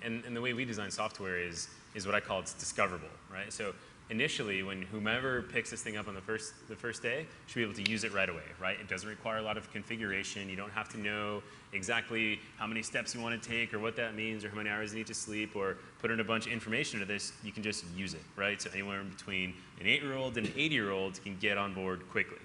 And the way we design software is what I call it's discoverable, right? So initially, when whomever picks this thing up on the first day should be able to use it right away, right? It doesn't require a lot of configuration. You don't have to know exactly how many steps you want to take or what that means or how many hours you need to sleep or put in a bunch of information into this. You can just use it, right? So anywhere in between an 8-year-old and an 80-year-old can get on board quickly.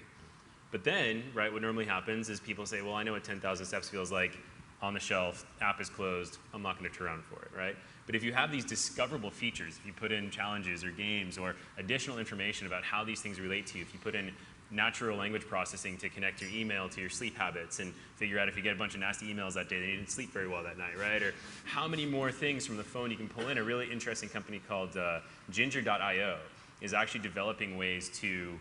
But then, right, what normally happens is people say, well, I know what 10,000 steps feels like. On the shelf, app is closed, I'm not going to turn around for it, right? But if you have these discoverable features, if you put in challenges or games or additional information about how these things relate to you, if you put in natural language processing to connect your email to your sleep habits and figure out if you get a bunch of nasty emails that day, then you didn't sleep very well that night, right? Or how many more things from the phone you can pull in. A really interesting company called Ginger.io is actually developing ways to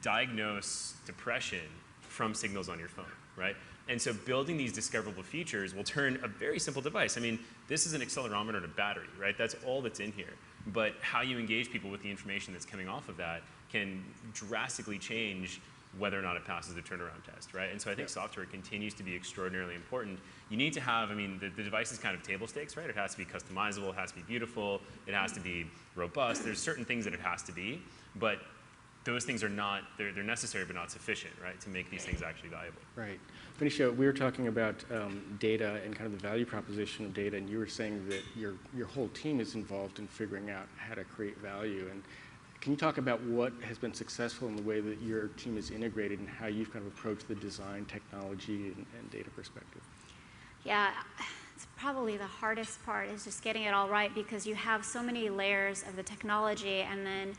diagnose depression from signals on your phone, right? And so building these discoverable features will turn a very simple device. I mean, this is an accelerometer and a battery, right? That's all that's in here. But how you engage people with the information that's coming off of that can drastically change whether or not it passes the turnaround test, right? And so I think software continues to be extraordinarily important. You need to have, I mean, the device is kind of table stakes, right? It has to be customizable, it has to be beautiful, it has to be robust. There's certain things that it has to be, but those things are not, they're necessary but not sufficient, right, to make these things actually valuable. Right. Monisha, we were talking about data and kind of the value proposition of data, and you were saying that your whole team is involved in figuring out how to create value. And can you talk about what has been successful in the way that your team is integrated and how you've kind of approached the design, technology, and data perspective? Yeah, it's probably the hardest part is just getting it all right because you have so many layers of the technology and then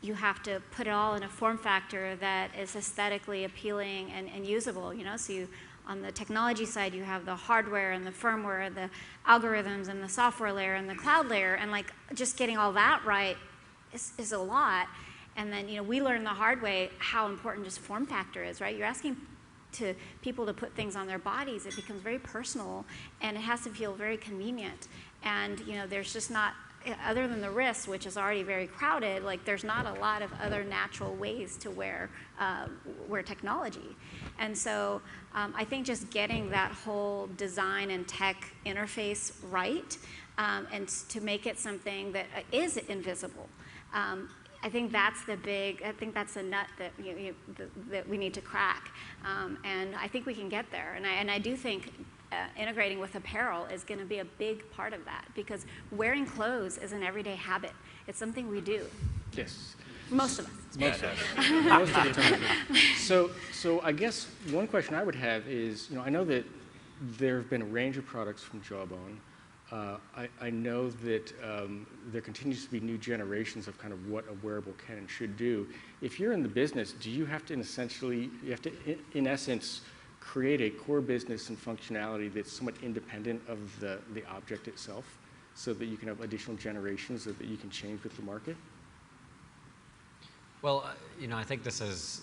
you have to put it all in a form factor that is aesthetically appealing and usable, you know? So you, on the technology side, you have the hardware and the firmware, the algorithms and the software layer and the cloud layer, and like just getting all that right is a lot. And then, you know, we learned the hard way how important just form factor is, right? You're asking to people to put things on their bodies, it becomes very personal and it has to feel very convenient. And, you know, there's just not, other than the wrist, which is already very crowded, like there's not a lot of other natural ways to wear technology. And so I think just getting that whole design and tech interface right and to make it something that is invisible. I think that's the nut that that we need to crack. And I think we can get there. And I do think integrating with apparel is going to be a big part of that because wearing clothes is an everyday habit. It's something we do. Yes. Most of us. Most of us. Most of the time. So I guess one question I would have is, you know, I know that there have been a range of products from Jawbone. I know that there continues to be new generations of kind of what a wearable can and should do. If you're in the business, do you have to in essence, create a core business and functionality that's somewhat independent of the object itself so that you can have additional generations so that you can change with the market? Well, you know, I think this is,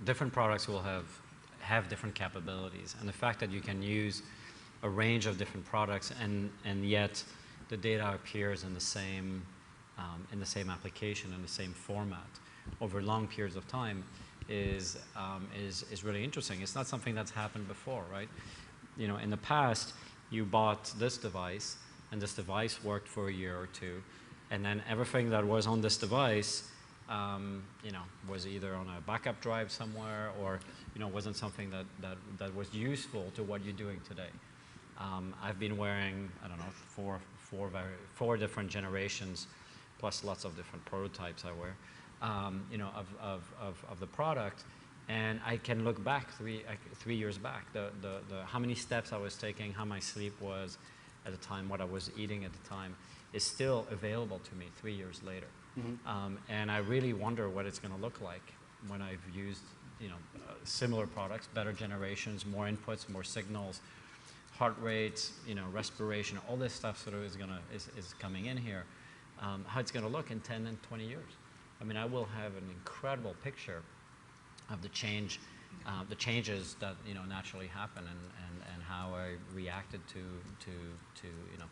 different products will have different capabilities. And the fact that you can use a range of different products and yet the data appears in the same application, in the same format over long periods of time is really interesting. It's not something that's happened before, right? You know, in the past, you bought this device, and this device worked for a year or two, and then everything that was on this device, you know, was either on a backup drive somewhere, or you know, wasn't something that was useful to what you're doing today. I've been wearing, I don't know, four different generations, plus lots of different prototypes I wear, you know, of the product, and I can look back 3 years back, how many steps I was taking, how my sleep was at the time, what I was eating at the time, is still available to me 3 years later. Mm-hmm. And I really wonder what it's going to look like when I've used, you know, similar products, better generations, more inputs, more signals, heart rates, you know, respiration, all this stuff sort of is coming in here. How it's going to look in 10 and 20 years. I mean, I will have an incredible picture of the changes that, you know, naturally happen, and how I reacted to you know,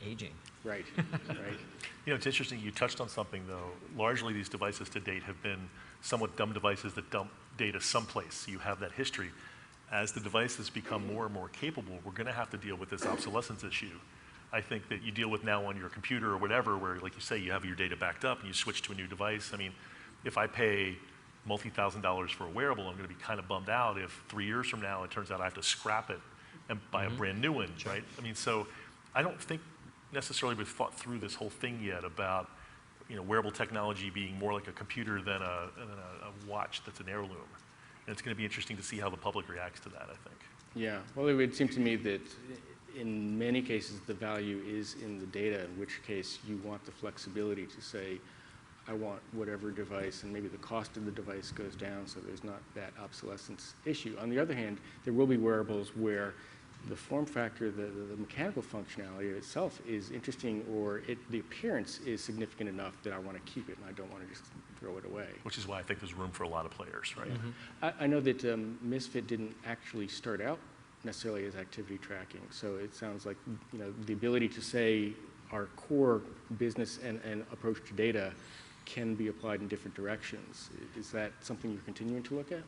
aging. Right, right. You know, it's interesting, you touched on something though. Largely these devices to date have been somewhat dumb devices that dump data someplace, so you have that history. As the devices become more and more capable, we're going to have to deal with this obsolescence issue. I think that you deal with now on your computer or whatever, where, like you say, you have your data backed up and you switch to a new device. I mean, if I pay multi-$1,000s for a wearable, I'm going to be kind of bummed out if 3 years from now it turns out I have to scrap it and buy a brand new one, right? I mean, so I don't think necessarily we've thought through this whole thing yet about, you know, wearable technology being more like a computer than a watch that's an heirloom. And it's going to be interesting to see how the public reacts to that, I think. Yeah, well, it would seem to me that in many cases the value is in the data, in which case you want the flexibility to say, I want whatever device, and maybe the cost of the device goes down so there's not that obsolescence issue. On the other hand, there will be wearables where the form factor, the mechanical functionality itself is interesting, or the appearance is significant enough that I want to keep it and I don't want to just throw it away. Which is why I think there's room for a lot of players, right? Mm-hmm. I know that Misfit didn't actually start out necessarily as activity tracking, so it sounds like, you know, the ability to say our core business and approach to data can be applied in different directions. Is that something you're continuing to look at?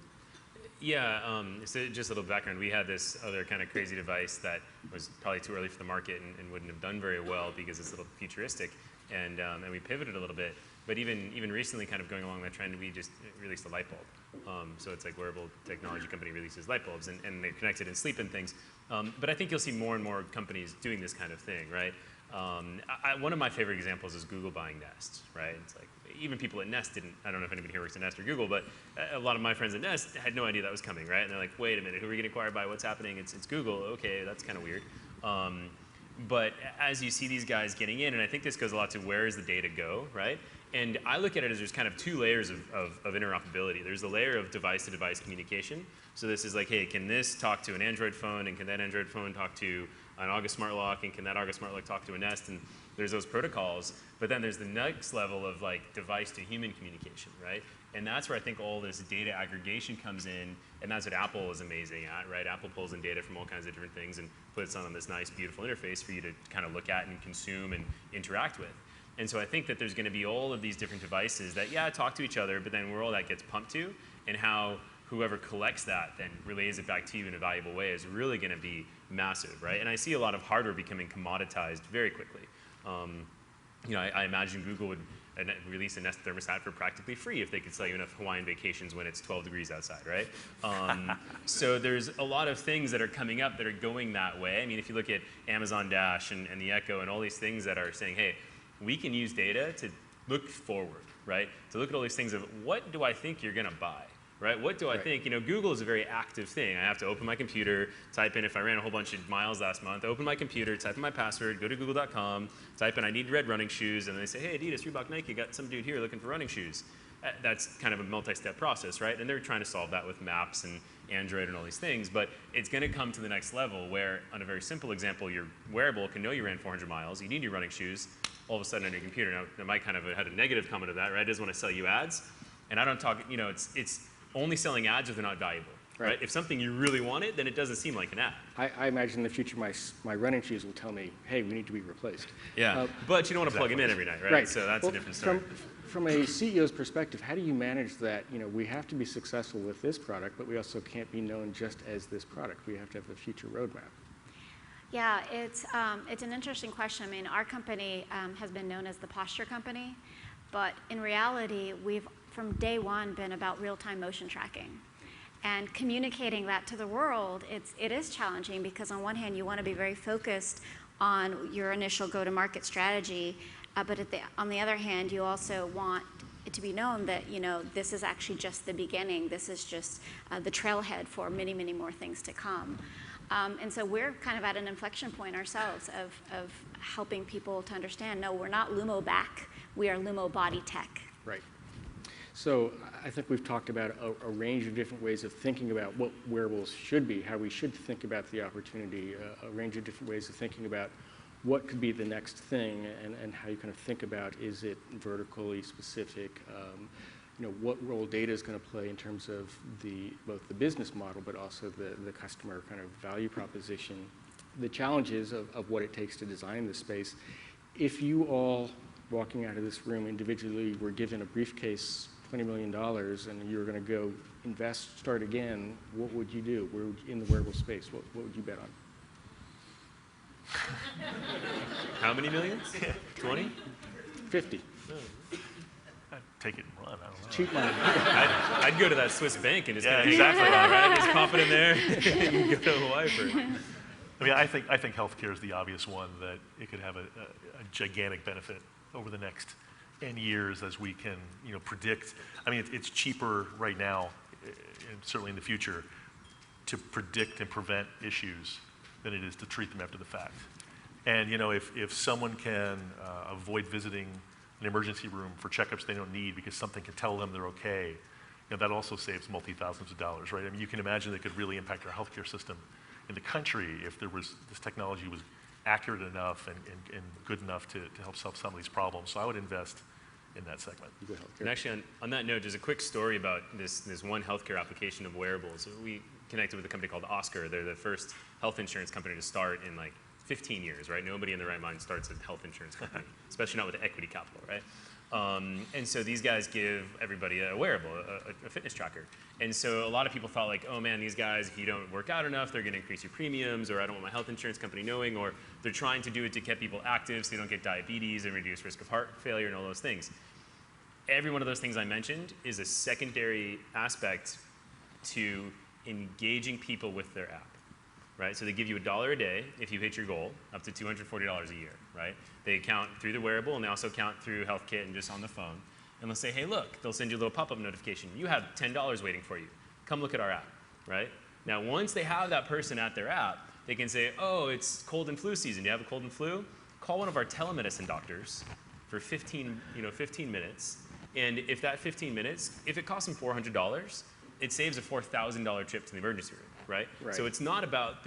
Yeah, so just a little background. We had this other kind of crazy device that was probably too early for the market and wouldn't have done very well because it's a little futuristic, and we pivoted a little bit. But even recently, kind of going along that trend, we just released a light bulb. So it's like Wearable Technology company releases light bulbs, and they're connected in sleep and things. But I think you'll see more and more companies doing this kind of thing, right? One of my favorite examples is Google buying Nest, right? It's like, even people at Nest didn't, I don't know if anybody here works at Nest or Google, but a lot of my friends at Nest had no idea that was coming, right? And they're like, wait a minute, who are we getting acquired by? What's happening? It's Google. Okay, that's kind of weird. But as you see these guys getting in, and I think this goes a lot to where does the data go, right? And I look at it as there's kind of two layers of interoperability. There's the layer of device-to-device communication. So this is like, hey, can this talk to an Android phone, and can that Android phone talk to an August Smart Lock, and can that August Smart Lock talk to a Nest? And there's those protocols. But then there's the next level of like device-to-human communication, right? And that's where I think all this data aggregation comes in, and that's what Apple is amazing at, right? Apple pulls in data from all kinds of different things and puts it on this nice, beautiful interface for you to kind of look at and consume and interact with. And so I think that there's going to be all of these different devices that, yeah, talk to each other, but then where all that gets pumped to, and how whoever collects that then relays it back to you in a valuable way is really going to be massive, right? And I see a lot of hardware becoming commoditized very quickly. You know, I imagine Google would release a Nest thermostat for practically free if they could sell you enough Hawaiian vacations when it's 12 degrees outside, right? So there's a lot of things that are coming up that are going that way. I mean, if you look at Amazon Dash and the Echo and all these things that are saying, hey, we can use data to look forward, right? To look at all these things of what do I think you're going to buy? Right? What do I think? You know, Google is a very active thing. I have to open my computer, type in if I ran a whole bunch of miles last month, open my computer, type in my password, go to google.com, type in I need red running shoes, and they say, hey, Adidas, Reebok, Nike, got some dude here looking for running shoes. That's kind of a multi-step process, right? And they're trying to solve that with maps and Android and all these things, but it's going to come to the next level where, on a very simple example, your wearable can know you ran 400 miles, you need your running shoes, all of a sudden on your computer. Now, Mike kind of had a negative comment of that, right? It doesn't want to sell you ads. And I don't talk, you know, it's only selling ads if they're not valuable. right? If something you really want it, then it doesn't seem like an app. I imagine in the future my running shoes will tell me, hey, we need to be replaced. Yeah, but you don't want to plug them in every night, right? So that's a different story. From a CEO's perspective, how do you manage that? You know, we have to be successful with this product, but we also can't be known just as this product. We have to have a future roadmap. Yeah, it's an interesting question. I mean, our company has been known as the posture company, but in reality, we've from day one been about real-time motion tracking. And communicating that to the world, it is challenging because on one hand, you want to be very focused on your initial go-to-market strategy, but on the other hand, you also want it to be known that, you know, this is actually just the beginning. This is just the trailhead for many, many more things to come. And so we're kind of at an inflection point ourselves of helping people to understand, no, we're not Lumo back, we are Lumo body tech. Right. So I think we've talked about a range of different ways of thinking about what wearables should be, how we should think about the opportunity, a range of different ways of thinking about what could be the next thing, and how you kind of think about, is it vertically specific, you know, what role data is going to play in terms of both the business model, but also the customer kind of value proposition, the challenges of what it takes to design this space. If you all, walking out of this room individually, were given a briefcase, $20 million, and you were going to go invest, start again, what would you do? In the wearable space, what would you bet on? How many millions? 20? 50. I'd take it and run. I don't know. Cheap money. I'd go to that Swiss bank and just Yeah, kind of exactly. right? Just pop it in there and go to Hawaii for it. I mean, I think healthcare is the obvious one, that it could have a gigantic benefit over the next N years as we can, you know, predict. I mean, it's cheaper right now, and certainly in the future, to predict and prevent issues than it is to treat them after the fact. And, you know, if someone can avoid visiting an emergency room for checkups they don't need because something can tell them they're okay, you know, that also saves multi-thousands of dollars, right? I mean, you can imagine it could really impact our healthcare system in the country if this technology was accurate enough and good enough to help solve some of these problems. So I would invest in that segment. And actually, on that note, there's a quick story about this one healthcare application of wearables. We connected with a company called Oscar. They're the first health insurance company to start in like 15 years, right? Nobody in their right mind starts a health insurance company, especially not with equity capital, right? And so these guys give everybody a wearable, a fitness tracker. And so a lot of people thought like, oh man, these guys, if you don't work out enough, they're going to increase your premiums, or I don't want my health insurance company knowing, or they're trying to do it to get people active so they don't get diabetes and reduce risk of heart failure and all those things. Every one of those things I mentioned is a secondary aspect to engaging people with their app. Right? So they give you $1 a day if you hit your goal, up to $240 a year, right? They count through the wearable, and they also count through HealthKit and just on the phone. And they'll say, hey, look, they'll send you a little pop-up notification. You have $10 waiting for you. Come look at our app, right? Now, once they have that person at their app, they can say, oh, it's cold and flu season. Do you have a cold and flu? Call one of our telemedicine doctors for 15 minutes. And if that 15 minutes, if it costs them $400, it saves a $4,000 trip to the emergency room, right? So it's not about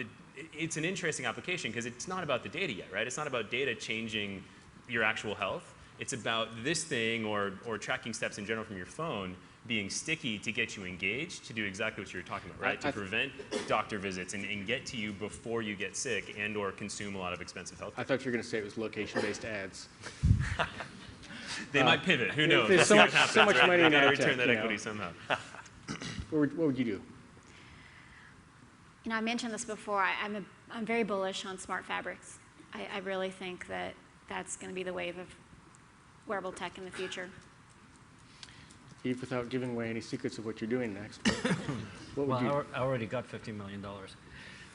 it's an interesting application because it's not about the data yet, right? It's not about data changing your actual health. It's about this thing or tracking steps in general from your phone being sticky to get you engaged, to do exactly what you were talking about, right? To prevent doctor visits and get to you before you get sick and or consume a lot of expensive health care. I thought you were going to say it was location-based ads. They might pivot. Who knows? There's so much money in ad return tech, that you know. equity somehow. What would you do? You know, I mentioned this before. I'm very bullish on smart fabrics. I really think that that's going to be the wave of wearable tech in the future. Yves, without giving away any secrets of what you're doing next, what would you? Well, I already got $50 million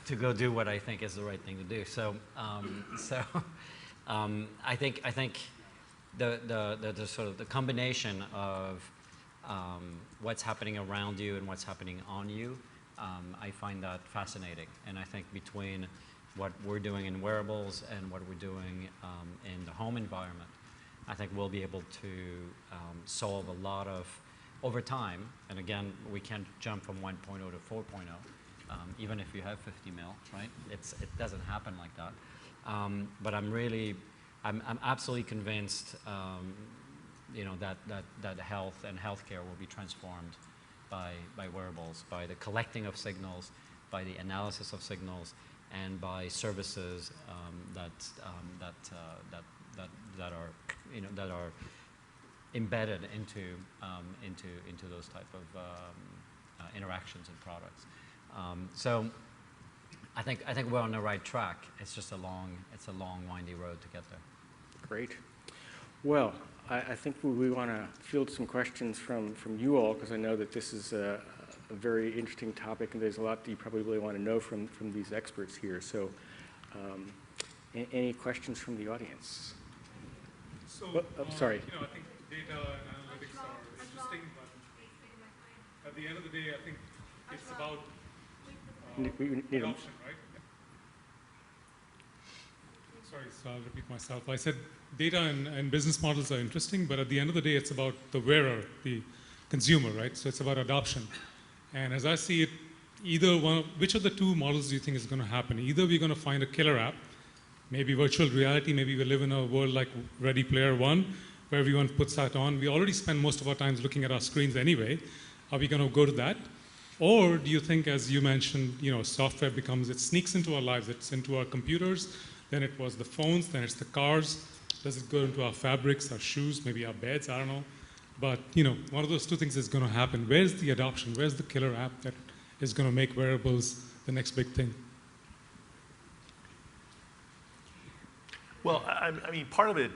to go do what I think is the right thing to do. So, I think the sort of the combination of what's happening around you and what's happening on you, I find that fascinating. And I think between what we're doing in wearables and what we're doing in the home environment, I think we'll be able to solve a lot of, over time, and again, we can't jump from 1.0 to 4.0, even if you have 50 mil, right? It doesn't happen like that. But I'm absolutely convinced, you know, that health and healthcare will be transformed by wearables, by the collecting of signals, by the analysis of signals, and by services that are, that are embedded into those type of interactions and products. So I think we're on the right track. It's just a long, windy road to get there. Great. Well, I think we want to field some questions from you all, because I know that this is a very interesting topic, and there's a lot that you probably want to know from these experts here. So any questions from the audience? So, sorry. I think data and analytics are interesting, but at the end of the day, I think it's about adoption, right? Sorry, so I'll repeat myself. I said data and business models are interesting, but at the end of the day, it's about the wearer, the consumer, right? So it's about adoption. And as I see it, which of the two models do you think is going to happen? Either we're going to find a killer app, maybe virtual reality, maybe we live in a world like Ready Player One, where everyone puts that on. We already spend most of our time looking at our screens anyway. Are we going to go to that? Or do you think, as you mentioned, software it sneaks into our lives, it's into our computers, then it was the phones, then it's the cars. Does it go into our fabrics, our shoes, maybe our beds? I don't know. But, one of those two things is going to happen. Where's the adoption? Where's the killer app that is going to make wearables the next big thing? Well, I mean, part of it,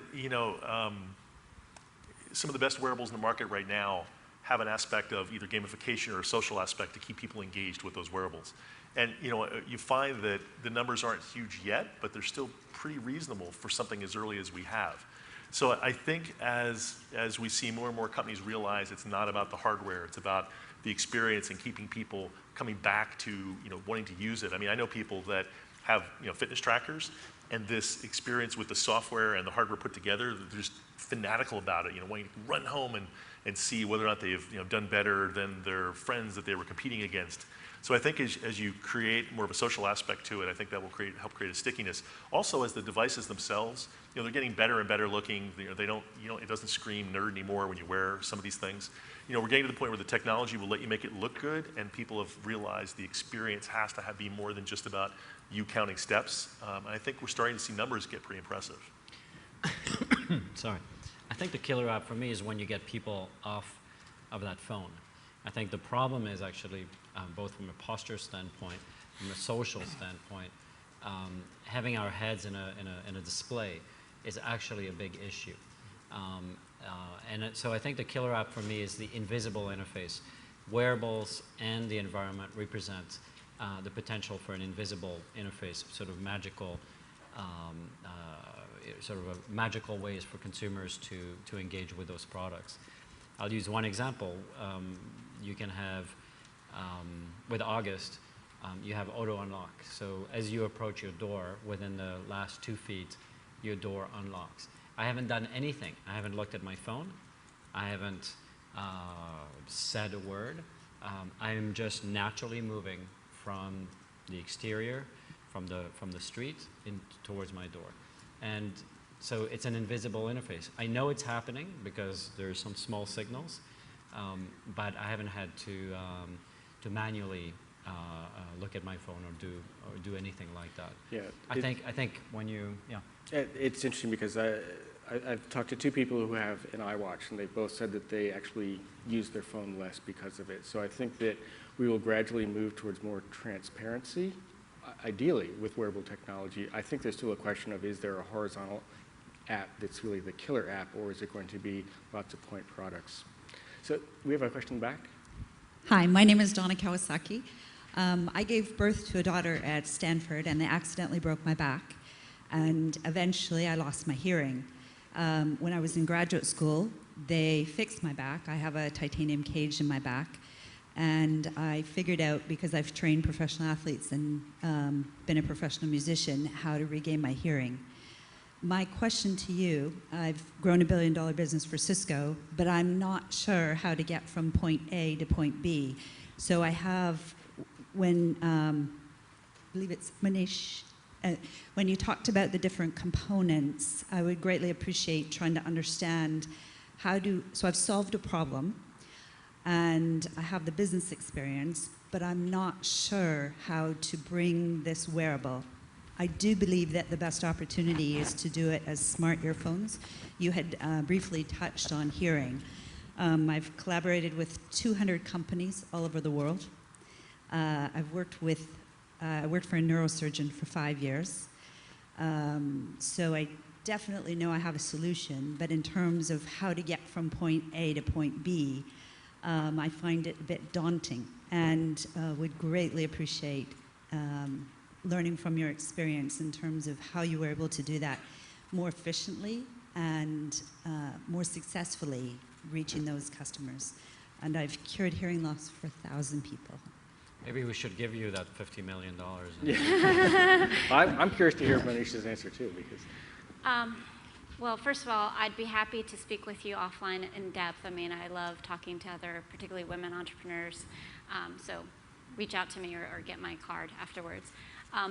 some of the best wearables in the market right now have an aspect of either gamification or a social aspect to keep people engaged with those wearables. And you find that the numbers aren't huge yet, but they're still pretty reasonable for something as early as we have. So I think as we see more and more companies realize it's not about the hardware, it's about the experience and keeping people coming back to wanting to use it. I mean, I know people that have fitness trackers, and this experience with the software and the hardware put together, they're just fanatical about it. Wanting to run home and see whether or not they've done better than their friends that they were competing against. So I think as you create more of a social aspect to it, I think that will help create a stickiness. Also, as the devices themselves, they're getting better and better looking. It doesn't scream nerd anymore when you wear some of these things. We're getting to the point where the technology will let you make it look good, and people have realized the experience has to be more than just about you counting steps. And I think we're starting to see numbers get pretty impressive. Sorry. I think the killer app for me is when you get people off of that phone. I think the problem is actually both from a posture standpoint, from a social standpoint, having our heads in a display is actually a big issue. So I think the killer app for me is the invisible interface. Wearables and the environment represent the potential for an invisible interface, sort of magical ways for consumers to engage with those products. I'll use one example. You can have, with August, you have auto unlock. So as you approach your door, within the last 2 feet, your door unlocks. I haven't done anything. I haven't looked at my phone. I haven't said a word. I'm just naturally moving from the exterior, from the street towards my door. And so it's an invisible interface. I know it's happening because there's some small signals, but I haven't had to manually look at my phone or do anything like that. Yeah, I think when you It's interesting because I've talked to two people who have an iWatch, and they both said that they actually use their phone less because of it. So I think that we will gradually move towards more transparency, ideally with wearable technology. I think there's still a question of, is there a horizontal app that's really the killer app, or is it going to be lots of point products? So we have a question in the back. Hi, my name is Donna Kawasaki. I gave birth to a daughter at Stanford, and they accidentally broke my back. And eventually, I lost my hearing. When I was in graduate school, they fixed my back. I have a titanium cage in my back. And I figured out, because I've trained professional athletes and been a professional musician, how to regain my hearing. My question to you, I've grown a $1 billion business for Cisco, but I'm not sure how to get from point A to point B. So I have, I believe it's Monisha, when you talked about the different components, I would greatly appreciate trying to understand so I've solved a problem. and I have the business experience, but I'm not sure how to bring this wearable. I do believe that the best opportunity is to do it as smart earphones. You had briefly touched on hearing. I've collaborated with 200 companies all over the world. I worked for a neurosurgeon for 5 years. So I definitely know I have a solution, but in terms of how to get from point A to point B, I find it a bit daunting and would greatly appreciate learning from your experience in terms of how you were able to do that more efficiently and more successfully reaching those customers. And I've cured hearing loss for 1,000 people. Maybe we should give you that $50 million. I'm curious to hear Monisha's answer too, because Well, first of all, I'd be happy to speak with you offline in depth. I mean, I love talking to other, particularly women entrepreneurs. So reach out to me or get my card afterwards.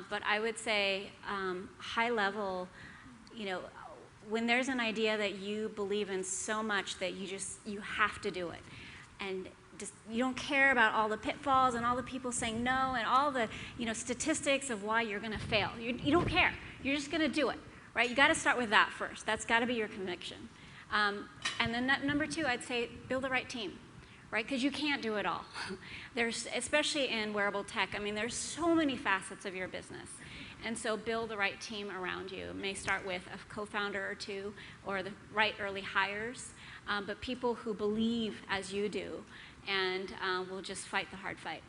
But I would say high level, you know, when there's an idea that you believe in so much that you have to do it. And just, you don't care about all the pitfalls and all the people saying no and all the, you know, statistics of why you're going to fail. You don't care. You're just going to do it. Right? You got to start with that first. That's got to be your conviction. And then number two, I'd say build the right team, right? Because you can't do it all. There's, especially in wearable tech, I mean, there's so many facets of your business. And so build the right team around you. It may start with a co-founder or two or the right early hires, but people who believe as you do and will just fight the hard fight.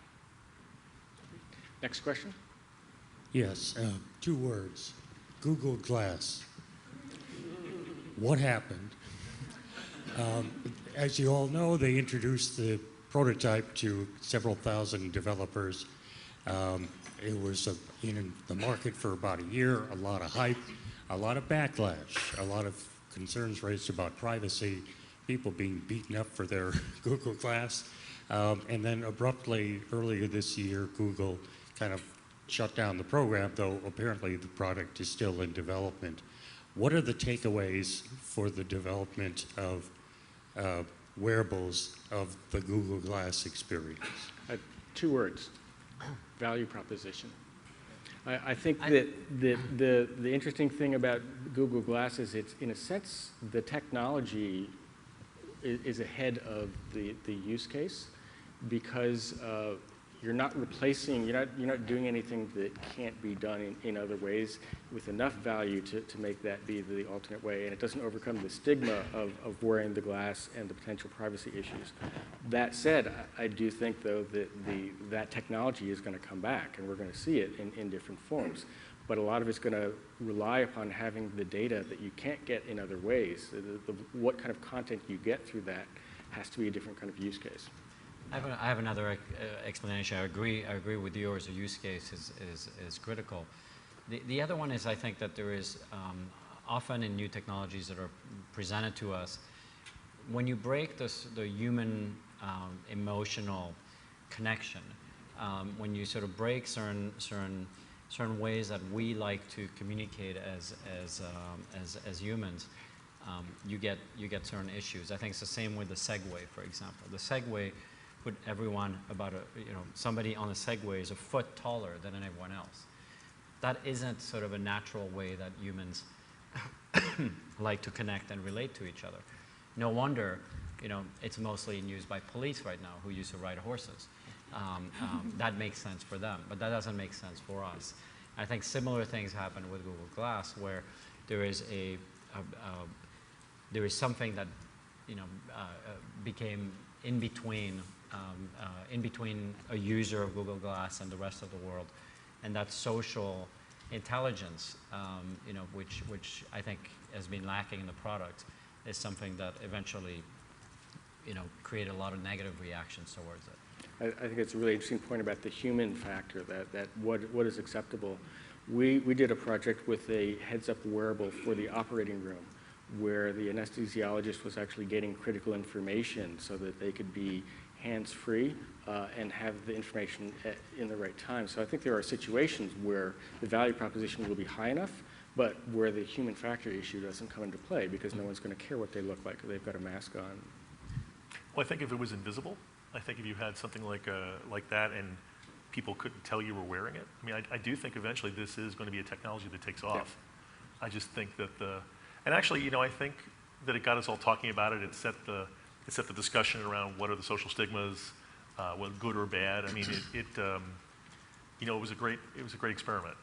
next question. Yes, 2 words. Google Glass. What happened? As you all know, they introduced the prototype to several thousand developers. It was in the market for about a year, a lot of hype, a lot of backlash, a lot of concerns raised about privacy, people being beaten up for their Google Glass. And then abruptly, earlier this year, Google kind of shut down the program, though apparently the product is still in development. What are the takeaways for the development of wearables of the Google Glass experience? 2 words, value proposition. I think that the interesting thing about Google Glass is it's, in a sense, the technology is ahead of the use case, because you're not replacing, you're not doing anything that can't be done in other ways with enough value to make that be the alternate way, and it doesn't overcome the stigma of wearing the glass and the potential privacy issues. That said, I do think, though, that that technology is going to come back, and we're going to see it in different forms. But a lot of it's going to rely upon having the data that you can't get in other ways. What kind of content you get through that has to be a different kind of use case. I have another explanation. I agree with yours. The use case is critical. The other one is, I think that there is often in new technologies that are presented to us, when you break the human emotional connection, when you sort of break certain ways that we like to communicate as humans, you get certain issues. I think it's the same with the Segway, for example. The Segway put everyone about somebody on a Segway is a foot taller than everyone else. That isn't sort of a natural way that humans like to connect and relate to each other. No wonder, it's mostly in use by police right now who used to ride horses. That makes sense for them, but that doesn't make sense for us. I think similar things happen with Google Glass, where there is something that became in between a user of Google Glass and the rest of the world, and that social intelligence, which I think has been lacking in the product, is something that eventually, created a lot of negative reactions towards it. I think it's a really interesting point about the human factor, that what is acceptable. We did a project with a heads-up wearable for the operating room, where the anesthesiologist was actually getting critical information so that they could be hands-free and have the information in the right time. So I think there are situations where the value proposition will be high enough, but where the human factor issue doesn't come into play, because no one's going to care what they look like if they've got a mask on. Well, I think if it was invisible, I think if you had something like that and people couldn't tell you were wearing it, I mean, I do think eventually this is going to be a technology that takes off. I just think that and actually, you know, I think that it got us all talking about it. It set the discussion around what are the social stigmas, whether good or bad. I mean, you know, it was a great experiment,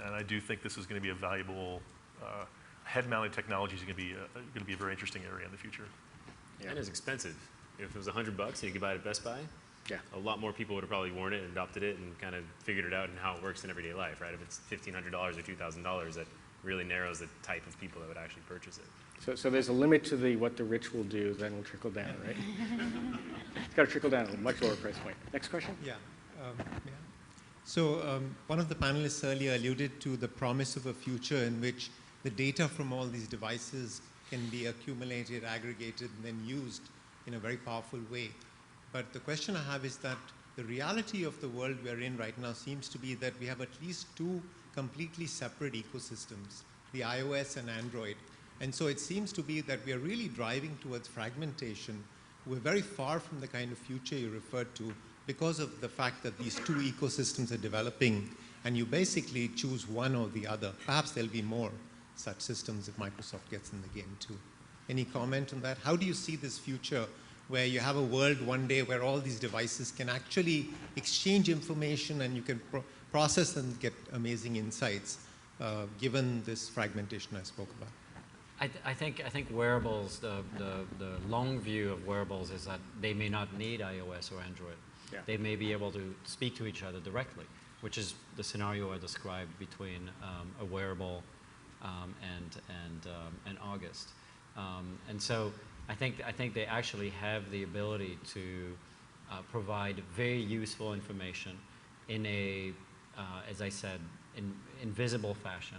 and I do think this is going to be a valuable head-mounted technology. Is going to be a very interesting area in the future. Yeah. And it's expensive. If it was $100 and you could buy it at Best Buy, a lot more people would have probably worn it and adopted it and kind of figured it out and how it works in everyday life, right? If it's $1,500 or $2,000, that really narrows the type of people that would actually purchase it. So there's a limit to what the rich will do, then will trickle down, right? It's got to trickle down at a much lower price point. Next question? Yeah. So one of the panelists earlier alluded to the promise of a future in which the data from all these devices can be accumulated, aggregated, and then used in a very powerful way. But the question I have is that the reality of the world we're in right now seems to be that we have at least two completely separate ecosystems, the iOS and Android. And so it seems to be that we are really driving towards fragmentation. We're very far from the kind of future you referred to because of the fact that these two ecosystems are developing and you basically choose one or the other. Perhaps there'll be more such systems if Microsoft gets in the game too. Any comment on that? How do you see this future where you have a world one day where all these devices can actually exchange information and you can process and get amazing insights, given this fragmentation I spoke about? I think wearables, the long view of wearables is that they may not need iOS or Android. Yeah. They may be able to speak to each other directly, which is the scenario I described between a wearable and August. And so I think they actually have the ability to provide very useful information in a, as I said, in invisible fashion,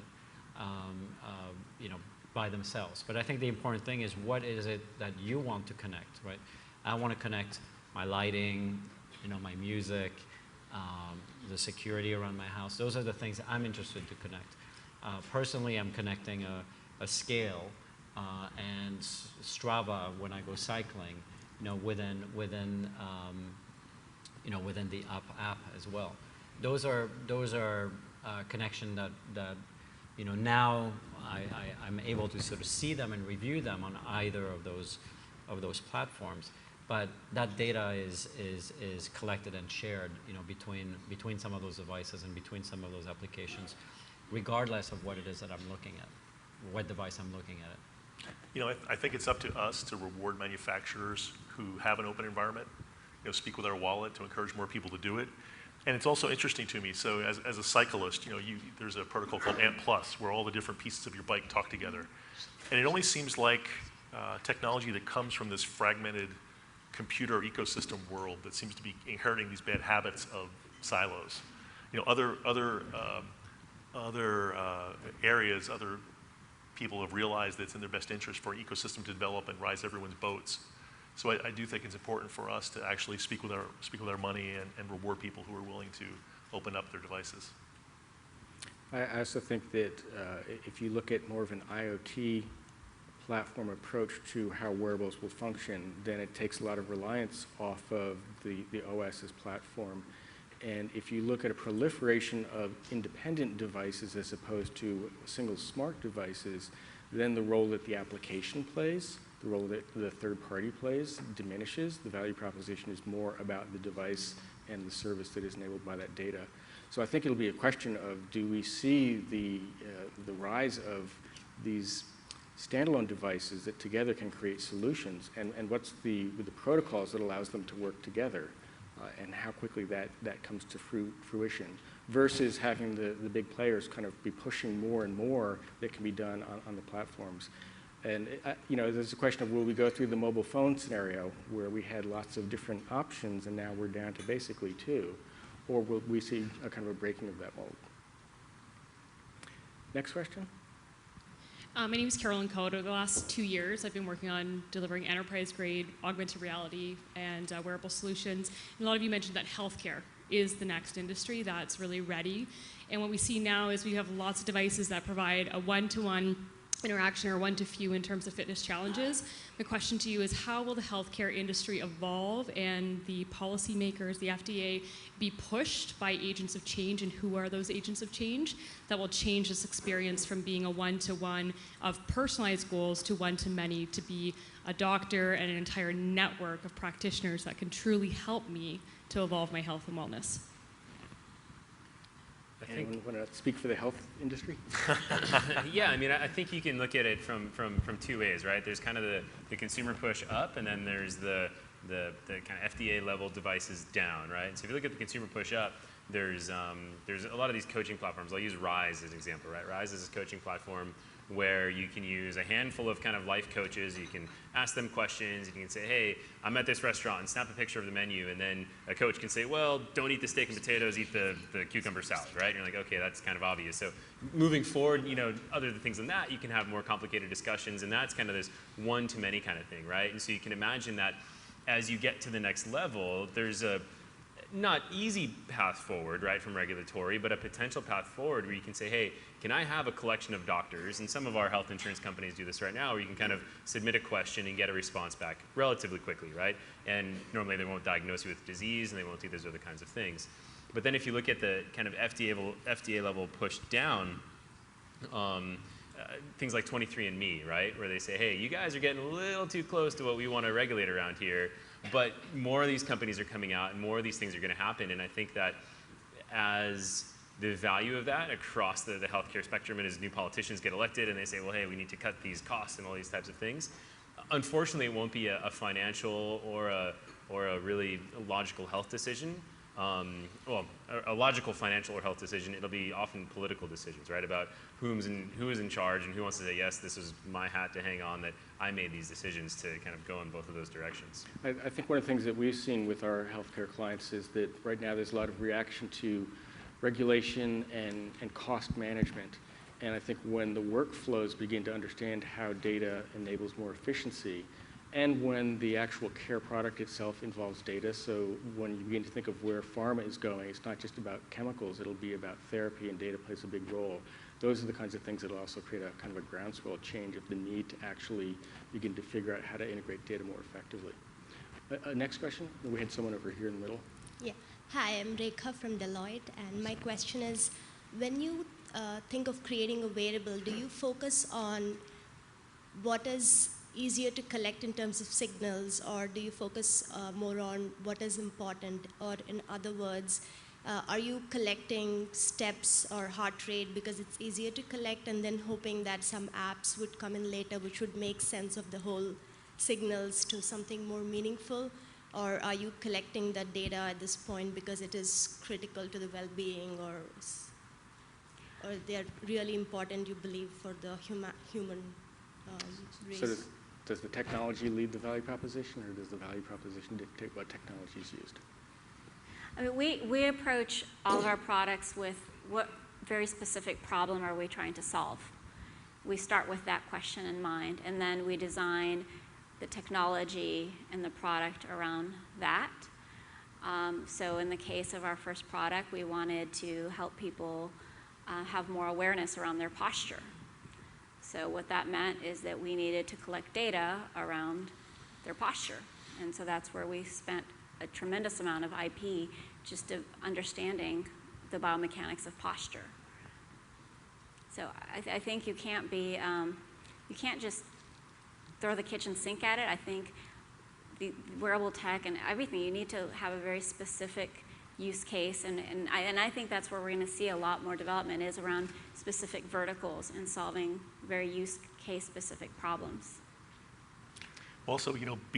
you know, by themselves. But I think the important thing is what is it that you want to connect, right? I want to connect my lighting, you know, my music, the security around my house. Those are the things I'm interested to connect. Personally, I'm connecting a scale and Strava when I go cycling, you know, within the app as well. Those are connection that you know, now I'm able to sort of see them and review them on either of those platforms. But that data is collected and shared, you know, between some of those devices and between some of those applications, regardless of what it is that I'm looking at, what device I'm looking at it. You know, I think it's up to us to reward manufacturers who have an open environment, you know, speak with our wallet to encourage more people to do it. And it's also interesting to me, so as a cyclist, you know, there's a protocol called ANT+, where all the different pieces of your bike talk together. And it only seems like technology that comes from this fragmented computer ecosystem world that seems to be inheriting these bad habits of silos. You know, other areas, other people have realized that it's in their best interest for an ecosystem to develop and rise everyone's boats. So I do think it's important for us to actually speak with our money and reward people who are willing to open up their devices. I also think that if you look at more of an IoT platform approach to how wearables will function, then it takes a lot of reliance off of the OS's platform. And if you look at a proliferation of independent devices as opposed to single smart devices, then the role that the application plays, the role that the third party plays diminishes. The value proposition is more about the device and the service that is enabled by that data. So I think it'll be a question of, do we see the rise of these standalone devices that together can create solutions, and what's the protocols that allows them to work together, and how quickly that comes to fruition, versus having the big players kind of be pushing more and more that can be done on the platforms. And you know, there's a question of, will we go through the mobile phone scenario where we had lots of different options and now we're down to basically two, or will we see a kind of a breaking of that mold? Next question. My name is Carolyn Cote. Over the last 2 years, I've been working on delivering enterprise-grade augmented reality and wearable solutions. And a lot of you mentioned that healthcare is the next industry that's really ready. And what we see now is we have lots of devices that provide a one-to-one interaction or one to few in terms of fitness challenges. My question to you is, how will the healthcare industry evolve and the policymakers, the FDA, be pushed by agents of change, and who are those agents of change that will change this experience from being a one-to-one of personalized goals to one-to-many, to be a doctor and an entire network of practitioners that can truly help me to evolve my health and wellness? Anyone want to speak for the health industry? Yeah, I mean, I think you can look at it from two ways, right? There's kind of the consumer push up, and then there's the kind of FDA level devices down, right? So if you look at the consumer push up, there's a lot of these coaching platforms. I'll use Rise as an example, right? Rise is a coaching platform where you can use a handful of kind of life coaches. You can ask them questions. You can say, hey, I'm at this restaurant, and snap a picture of the menu, and then a coach can say, well, don't eat the steak and potatoes, eat the cucumber salad, right? And you're like, okay, that's kind of obvious. So moving forward, other things than that, you can have more complicated discussions, and that's kind of this one-to-many kind of thing, right? And so you can imagine that as you get to the next level, there's a not easy path forward, right, from regulatory, but a potential path forward where you can say, hey, can I have a collection of doctors? And some of our health insurance companies do this right now, where you can kind of submit a question and get a response back relatively quickly, right? And normally they won't diagnose you with disease, and they won't do those other kinds of things. But then if you look at the kind of FDA level push down, things like 23andMe, right, where they say, hey, you guys are getting a little too close to what we want to regulate around here. But more of these companies are coming out, and more of these things are going to happen. And I think that as the value of that across the healthcare spectrum, and as new politicians get elected and they say, well, hey, we need to cut these costs and all these types of things, unfortunately, it won't be a financial or a really logical health decision. A logical financial or health decision. It'll be often political decisions, right, about who is in charge and who wants to say, yes, this is my hat to hang on, that I made these decisions to kind of go in both of those directions. I think one of the things that we've seen with our healthcare clients is that right now there's a lot of reaction to regulation and cost management. And I think when the workflows begin to understand how data enables more efficiency, and when the actual care product itself involves data, so when you begin to think of where pharma is going, it's not just about chemicals, it'll be about therapy, and data plays a big role. Those are the kinds of things that will also create a kind of a groundswell change of the need to actually begin to figure out how to integrate data more effectively. Next question? We had someone over here in the middle. Yeah. Hi, I'm Rekha from Deloitte, and my question is, when you think of creating a wearable, do you focus on what is easier to collect in terms of signals, or do you focus more on what is important? Or in other words, are you collecting steps or heart rate because it's easier to collect, and then hoping that some apps would come in later which would make sense of the whole signals to something more meaningful? Or are you collecting that data at this point because it is critical to the well-being, or they're really important, you believe, for the human race? So does the technology lead the value proposition, or does the value proposition dictate what technology is used? I mean, we approach all of our products with what very specific problem are we trying to solve. We start with that question in mind, and then we design the technology and the product around that. So in the case of our first product, we wanted to help people have more awareness around their posture. So what that meant is that we needed to collect data around their posture. And so that's where we spent a tremendous amount of IP just of understanding the biomechanics of posture. So I think you can't just throw the kitchen sink at it. I think the wearable tech and everything, you need to have a very specific use case, and I think that's where we're going to see a lot more development, is around specific verticals and solving very use case specific problems. Also,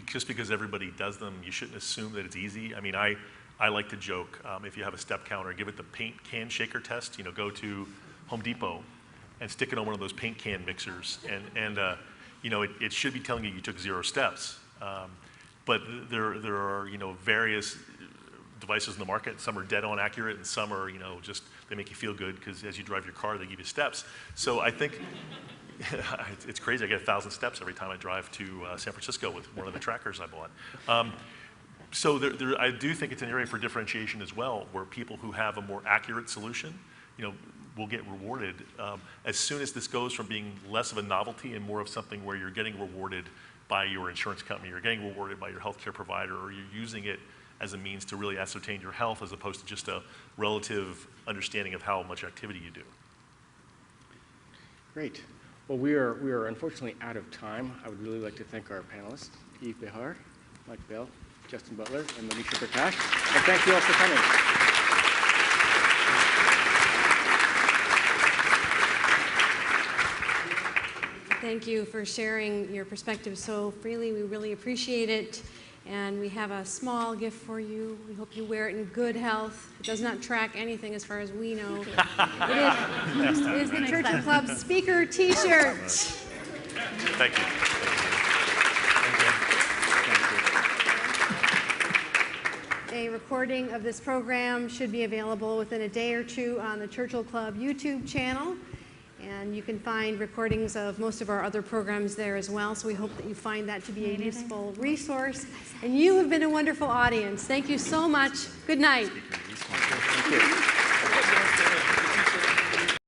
just because everybody does them, you shouldn't assume that it's easy. I mean, I like to joke, if you have a step counter, give it the paint can shaker test. Go to Home Depot and stick it on one of those paint can mixers, and it should be telling you took 0 steps. But there are various devices in the market. Some are dead on accurate, and some are just they make you feel good because as you drive your car, they give you steps. So I think it's crazy. I get 1,000 steps every time I drive to San Francisco with one of the trackers I bought. So I do think it's an area for differentiation as well, where people who have a more accurate solution, will get rewarded as soon as this goes from being less of a novelty and more of something where you're getting rewarded by your insurance company, you're getting rewarded by your healthcare provider, or you're using it as a means to really ascertain your health as opposed to just a relative understanding of how much activity you do. Great. Well, we are unfortunately out of time. I would really like to thank our panelists, Yves Behar, Mike Bell, Justin Butler, and Monisha Perkash. And thank you all for coming. Thank you for sharing your perspective so freely. We really appreciate it. And we have a small gift for you. We hope you wear it in good health. It does not track anything as far as we know. It is the Churchill Club speaker T-shirt. Thank you. A recording of this program should be available within a day or two on the Churchill Club YouTube channel. And you can find recordings of most of our other programs there as well. So we hope that you find that to be a useful resource. And you have been a wonderful audience. Thank you so much. Good night. Thank you.